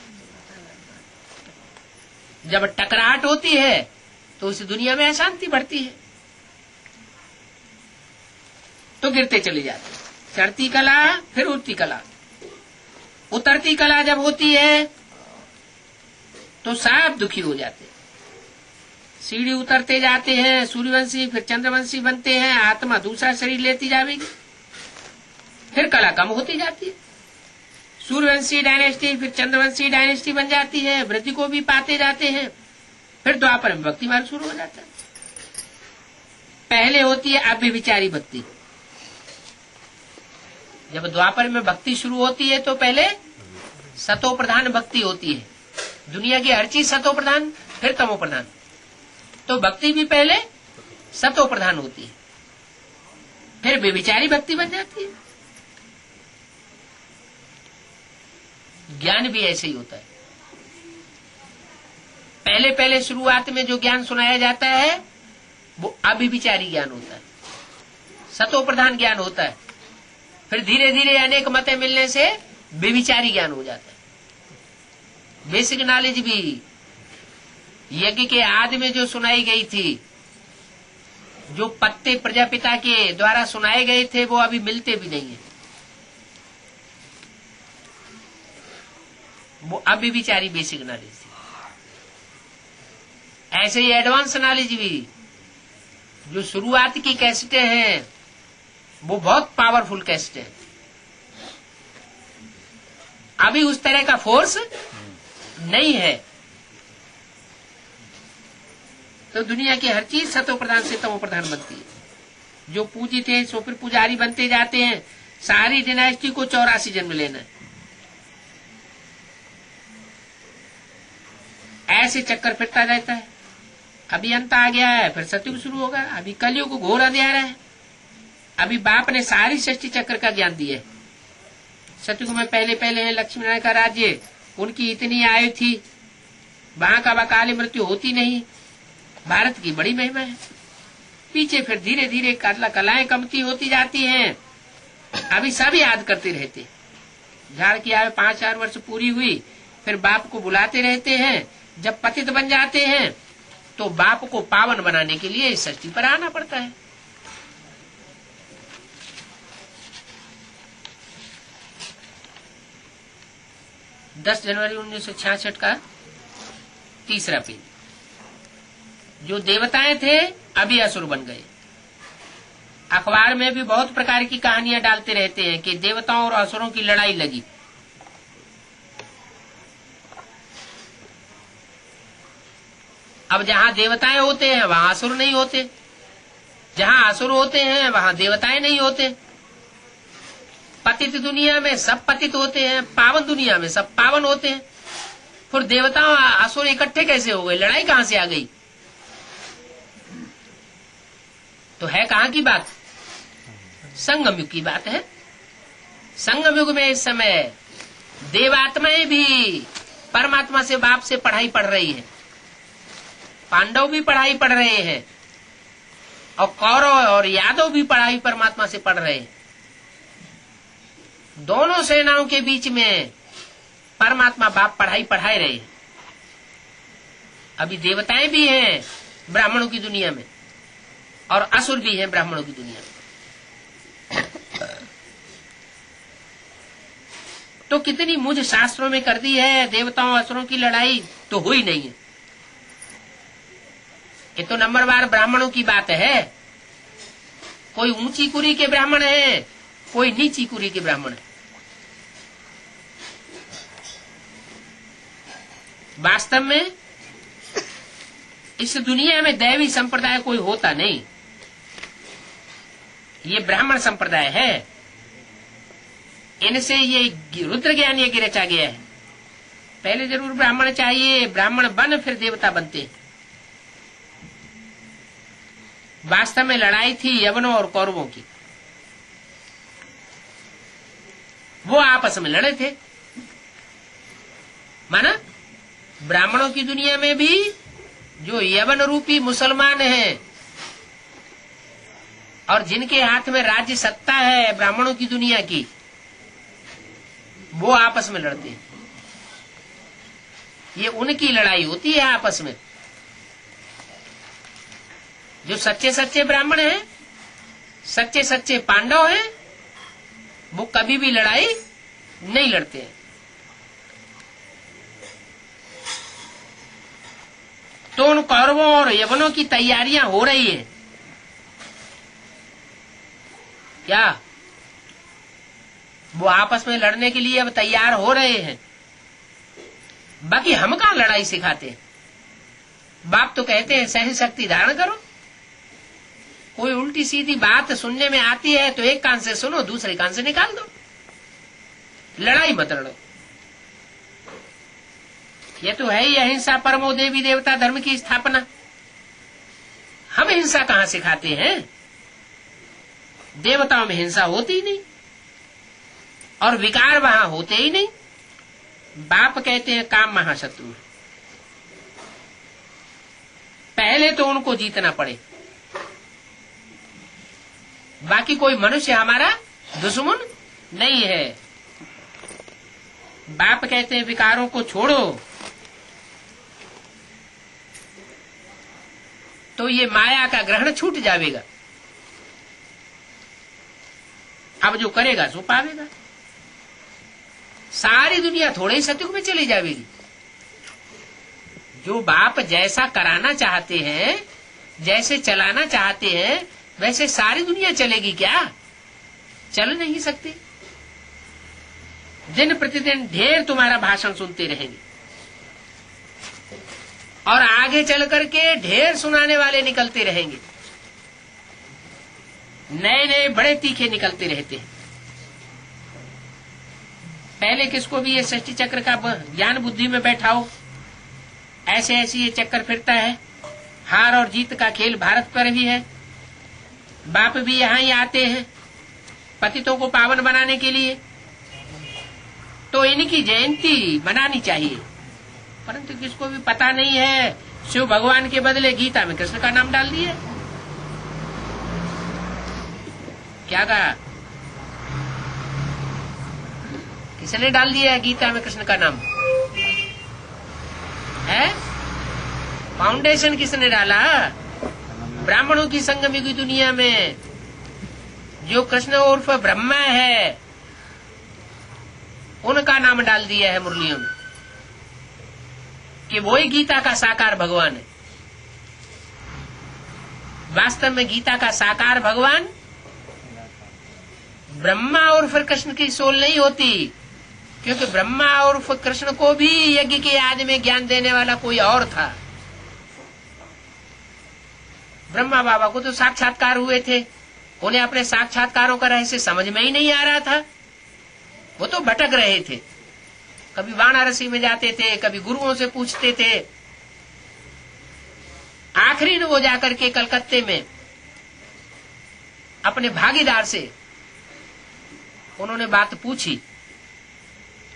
जब टकराहट होती है तो उस दुनिया में अशांति बढ़ती है, तो गिरते चले जाते हैं। चढ़ती कला फिर उतरती कला। उतरती कला जब होती है तो सब दुखी हो जाते हैं। सीढ़ी उतरते जाते हैं, सूर्यवंशी फिर चंद्रवंशी बनते हैं, आत्मा दूसरा शरीर लेती जाएगी, फिर कला कम होती जाती है। सूर्यवंशी डायनेस्टी फिर चंद्रवंशी डायनेस्टी बन जाती है, वृद्धि को भी पाते जाते हैं। फिर द्वापर में भक्ति मार्ग शुरू हो जाता है। पहले होती है अव्यभिचारी भक्ति। जब द्वापर में भक्ति शुरू होती है तो पहले सतो प्रधान भक्ति होती है। दुनिया की हर चीज सतो प्रधान, फिर तमो प्रधान। तो भक्ति भी पहले सतो प्रधान होती है, फिर व्यभिचारी भक्ति बन जाती है। ज्ञान भी ऐसे ही होता है। पहले पहले शुरुआत में जो ज्ञान सुनाया जाता है वो अव्यभिचारी ज्ञान होता है, सतो प्रधान ज्ञान होता है। फिर धीरे धीरे अनेक मतें मिलने से व्यभिचारी ज्ञान हो जाता है। बेसिक नॉलेज भी यज्ञ के आदि में जो सुनाई गई थी, जो पत्ते प्रजापिता के द्वारा सुनाए गए थे, वो अभी मिलते भी नहीं है। वो अव्यभिचारी बेसिक नॉलेज थी। ऐसे ही एडवांस नॉलेज भी, जो शुरुआत की कैसेटें हैं, वो बहुत पावरफुल कैसेटें हैं। अभी उस तरह का फोर्स नहीं है। तो दुनिया की हर चीज सतो प्रधान से तमो प्रधान बनती है। जो पूजित है सो फिर पुजारी बनते जाते हैं। सारी डायनेस्टी को 84 जन्म लेना है। ऐसे चक्कर फिरता रहता है। अभी अंत आ गया है, फिर सतयुग शुरू होगा। अभी कलयुग घोर अंधेरा है। अभी बाप ने सारी सृष्टि चक्र का ज्ञान दिया है। सतयुग में पहले पहले है लक्ष्मी नारायण का राज्य, उनकी इतनी आयु थी, वहां का अकाल मृत्यु होती नहीं। भारत की बड़ी महिमा है। पीछे फिर धीरे धीरे कलाएं कमती होती जाती हैं। अभी सब याद करते रहते। झाड़ की आयु 5-4 वर्ष पूरी हुई, फिर बाप को बुलाते रहते हैं। जब पतित बन जाते हैं तो बाप को पावन बनाने के लिए इस सृष्टि पर आना पड़ता है। जनवरी 1966 का 3रा पेज। जो देवताएं थे अभी असुर बन गए। अखबार में भी बहुत प्रकार की कहानियां डालते रहते हैं कि देवताओं और असुरों की लड़ाई लगी। अब जहां देवताएं होते हैं वहां असुर नहीं होते, जहां असुर होते हैं वहां देवताएं नहीं होते। पतित दुनिया में सब पतित होते हैं, पावन दुनिया में सब पावन होते हैं। फिर देवताओं असुर इकट्ठे कैसे हो गए? लड़ाई कहां से आ गई? तो है कहां की बात? संगम युग की बात है। संगम युग में इस समय देवात्माएं भी परमात्मा से बाप से पढ़ाई पढ़ रही है। पांडव भी पढ़ाई पढ़ रहे हैं और कौरव और यादव भी पढ़ाई परमात्मा से पढ़ रहे हैं। दोनों सेनाओं के बीच में परमात्मा बाप पढ़ाई पढ़ाए रहे हैं। अभी देवताएं भी हैं ब्राह्मणों की दुनिया में और असुर भी हैं ब्राह्मणों की दुनिया में। तो कितनी मुझ शास्त्रों में कर दी है देवताओं असुरों की लड़ाई, तो हुई नहीं है। ये तो नंबरवार ब्राह्मणों की बात है। कोई ऊंची कुरी के ब्राह्मण है, कोई नीची कुरी के ब्राह्मण है। वास्तव में इस दुनिया में दैवी संप्रदाय कोई होता नहीं। ये ब्राह्मण संप्रदाय है। इनसे ये रुद्र ज्ञान ये रचा गया है। पहले जरूर ब्राह्मण चाहिए, ब्राह्मण बन फिर देवता बनते। वास्तव में लड़ाई थी यवनों और कौरवों की। वो आपस में लड़े थे। माना ब्राह्मणों की दुनिया में भी जो यवन रूपी मुसलमान हैं और जिनके हाथ में राज्य सत्ता है ब्राह्मणों की दुनिया की, वो आपस में लड़ते हैं। ये उनकी लड़ाई होती है आपस में। जो सच्चे सच्चे ब्राह्मण हैं, सच्चे सच्चे पांडव हैं, वो कभी भी लड़ाई नहीं लड़ते हैं। तो उन कौरवों और यवनों की तैयारियां हो रही है क्या? वो आपस में लड़ने के लिए अब तैयार हो रहे हैं। बाकी हम कहां लड़ाई सिखाते हैं? बाप तो कहते हैं सहन शक्ति धारण करो। कोई उल्टी सीधी बात सुनने में आती है तो एक कान से सुनो, दूसरे कान से निकाल दो। लड़ाई मत लड़ो। ये तो है ही अहिंसा परमो देवी देवता धर्म की स्थापना। हम हिंसा कहां सिखाते हैं? देवताओं में हिंसा होती ही नहीं और विकार वहां होते ही नहीं। बाप कहते हैं काम महाशत्रु। पहले तो उनको जीतना पड़े, बाकी कोई मनुष्य हमारा दुश्मन नहीं है। बाप कहते हैं विकारों को छोड़ो, तो ये माया का ग्रहण छूट जाएगा। अब जो करेगा सो पावेगा। सारी दुनिया थोड़े ही सतयुग में चली जाएगी। जो बाप जैसा कराना चाहते हैं, जैसे चलाना चाहते हैं, वैसे सारी दुनिया चलेगी क्या? चल नहीं सकती। दिन प्रतिदिन ढेर तुम्हारा भाषण सुनते रहेंगे और आगे चल करके ढेर सुनाने वाले निकलते रहेंगे। नए नए बड़े तीखे निकलते रहते हैं। पहले किसको भी ये सृष्टि चक्र का ज्ञान बुद्धि में बैठाओ, ऐसे ऐसे ये चक्कर फिरता है। हार और जीत का खेल भारत पर भी है। बाप भी यहाँ ही आते हैं पतितों को पावन बनाने के लिए, तो इनकी जयंती मनानी चाहिए। परंतु किसको भी पता नहीं है, शिव भगवान के बदले गीता में कृष्ण का नाम डाल दिया। क्या कहा? किसने डाल दिया है गीता में कृष्ण का नाम? है फाउंडेशन किसने डाला? ब्राह्मणों की संगम की दुनिया में जो कृष्ण उर्फ ब्रह्मा है, उनका नाम डाल दिया है मुरलियों में कि वो ही गीता का साकार भगवान है। वास्तव में गीता का साकार भगवान ब्रह्मा उर्फ कृष्ण की सोल नहीं होती, क्योंकि ब्रह्मा उर्फ कृष्ण को भी यज्ञ के आदि में ज्ञान देने वाला कोई और था। ब्रह्मा बाबा को तो साक्षात्कार हुए थे, उन्हें अपने साक्षात्कारों का रहस्य समझ में ही नहीं आ रहा था। वो तो भटक रहे थे, कभी वाराणसी में जाते थे, कभी गुरुओं से पूछते थे। आखिरी में वो जाकर के कलकत्ते में अपने भागीदार से उन्होंने बात पूछी।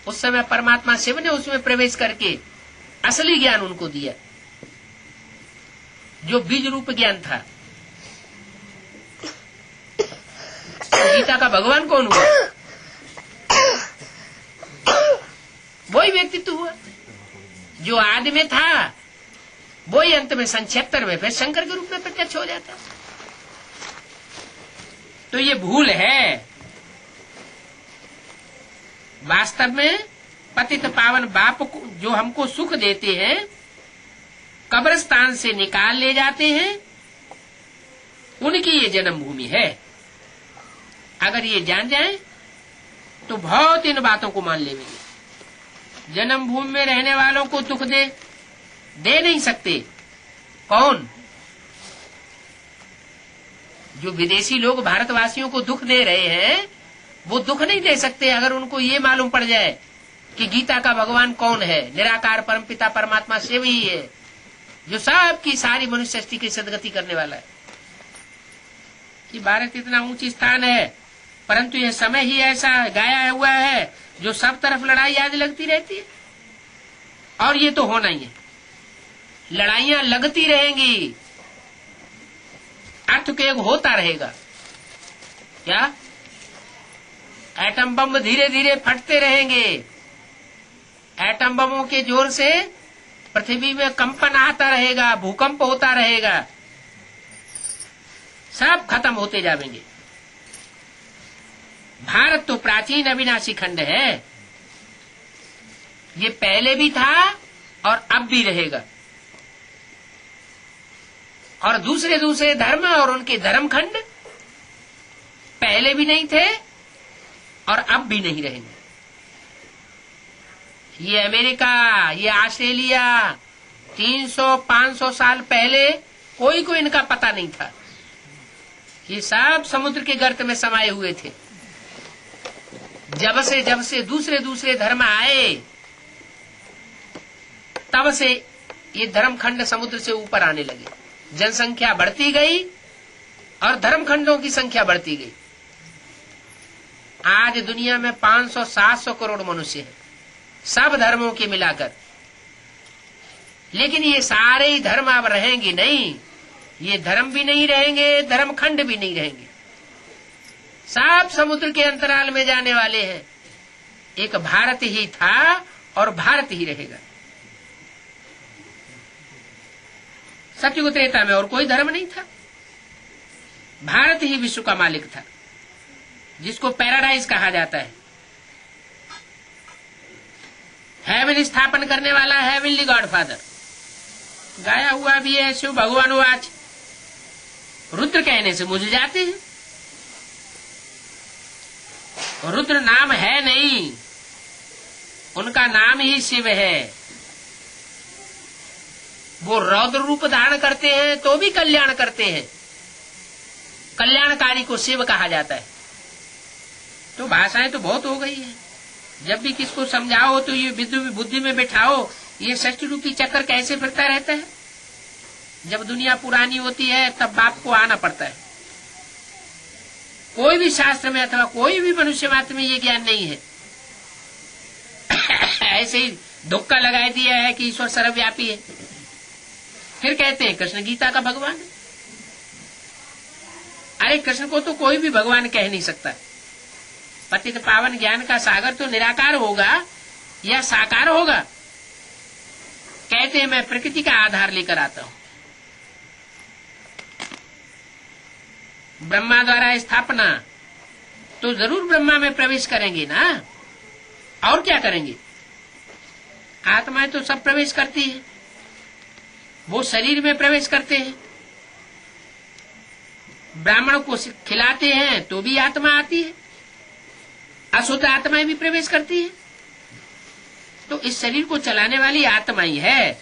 उस समय परमात्मा शिव ने उसमें प्रवेश करके असली ज्ञान उनको दिया, जो बीज रूप ज्ञान था। तो गीता का भगवान कौन हुआ? वही व्यक्तित्व हुआ जो आदि में था, वही अंत में सन 76 में फिर शंकर के रूप में प्रत्यक्ष हो जाता। तो ये भूल है। वास्तव में पतित पावन बाप को जो हमको सुख देते हैं, कब्रिस्तान से निकाल ले जाते हैं, उनकी ये जन्मभूमि है। अगर ये जान जाए तो बहुत इन बातों को मान लेंगे। जन्मभूमि में रहने वालों को दुख दे नहीं सकते। कौन? जो विदेशी लोग भारतवासियों को दुख दे रहे हैं, वो दुख नहीं दे सकते अगर उनको ये मालूम पड़ जाए कि गीता का भगवान कौन है। निराकार परमपिता परमात्मा शिव ही है, जो सबकी सारी मनुष्य सृष्टि की सदगति करने वाला है। कि भारत इतना ऊंची स्थान है, परंतु यह समय ही ऐसा गाया हुआ है जो सब तरफ लड़ाई आज लगती रहती है। और ये तो होना ही है, लड़ाइयां लगती रहेंगी, अर्थक्वेक होता रहेगा। क्या? एटम बम धीरे धीरे फटते रहेंगे। एटम बमों के जोर से पृथ्वी में कंपन आता रहेगा, भूकंप होता रहेगा, सब खत्म होते जाएंगे। भारत तो प्राचीन अविनाशी खंड है, ये पहले भी था और अब भी रहेगा। और दूसरे दूसरे धर्म और उनके धर्मखंड पहले भी नहीं थे और अब भी नहीं रहेंगे। ये अमेरिका, ये ऑस्ट्रेलिया 300-500 साल पहले कोई को इनका पता नहीं था। ये सब समुद्र के गर्त में समाये हुए थे। जब से दूसरे दूसरे धर्म आए, तब से ये धर्मखंड समुद्र से ऊपर आने लगे। जनसंख्या बढ़ती गई और धर्मखंडों की संख्या बढ़ती गई। आज दुनिया में 500-700 करोड़ मनुष्य हैं, सब धर्मों के मिलाकर। लेकिन ये सारे ही धर्म अब रहेंगे नहीं। ये धर्म भी नहीं रहेंगे, धर्मखंड भी नहीं रहेंगे, सब समुद्र के अंतराल में जाने वाले हैं। एक भारत ही था और भारत ही रहेगा। सतयुग त्रेता में और कोई धर्म नहीं था, भारत ही विश्व का मालिक था, जिसको पैराडाइज कहा जाता है। हेवन स्थापन करने वाला हेवनली गॉडफादर गाया हुआ भी है। शिव भगवान आज रुद्र कहने से मुझ जाते हैं। रुद्र नाम है नहीं, उनका नाम ही शिव है। वो रौद्र रूप धारण करते हैं तो भी कल्याण करते हैं। कल्याणकारी को शिव कहा जाता है। तो भाषाएं तो बहुत हो गई है। जब भी किसको समझाओ तो ये बुद्धि में बिठाओ, ये षष्ठ रूपी चक्कर कैसे फिरता रहता है। जब दुनिया पुरानी होती है तब बाप को आना पड़ता है। कोई भी शास्त्र में अथवा कोई भी मनुष्य मात्र में ये ज्ञान नहीं है। ऐसे ही धोखा लगा दिया है कि ईश्वर सर्वव्यापी है, फिर कहते हैं कृष्ण गीता का भगवान है। अरे कृष्ण को तो कोई भी भगवान कह नहीं सकता। पतित पावन ज्ञान का सागर तो निराकार होगा या साकार होगा। कहते हैं मैं प्रकृति का आधार लेकर आता हूं। ब्रह्मा द्वारा स्थापना, तो जरूर ब्रह्मा में प्रवेश करेंगे ना, और क्या करेंगे। आत्माएं तो सब प्रवेश करती है, वो शरीर में प्रवेश करते हैं। ब्राह्मण को खिलाते हैं तो भी आत्मा आती है, अशुद्ध आत्माएं भी प्रवेश करती है। तो इस शरीर को चलाने वाली आत्मा ही है,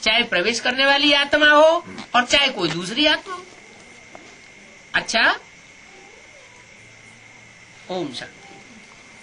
चाहे प्रवेश करने वाली आत्मा हो और चाहे कोई दूसरी आत्मा हो। अच्छा, ओम शांति।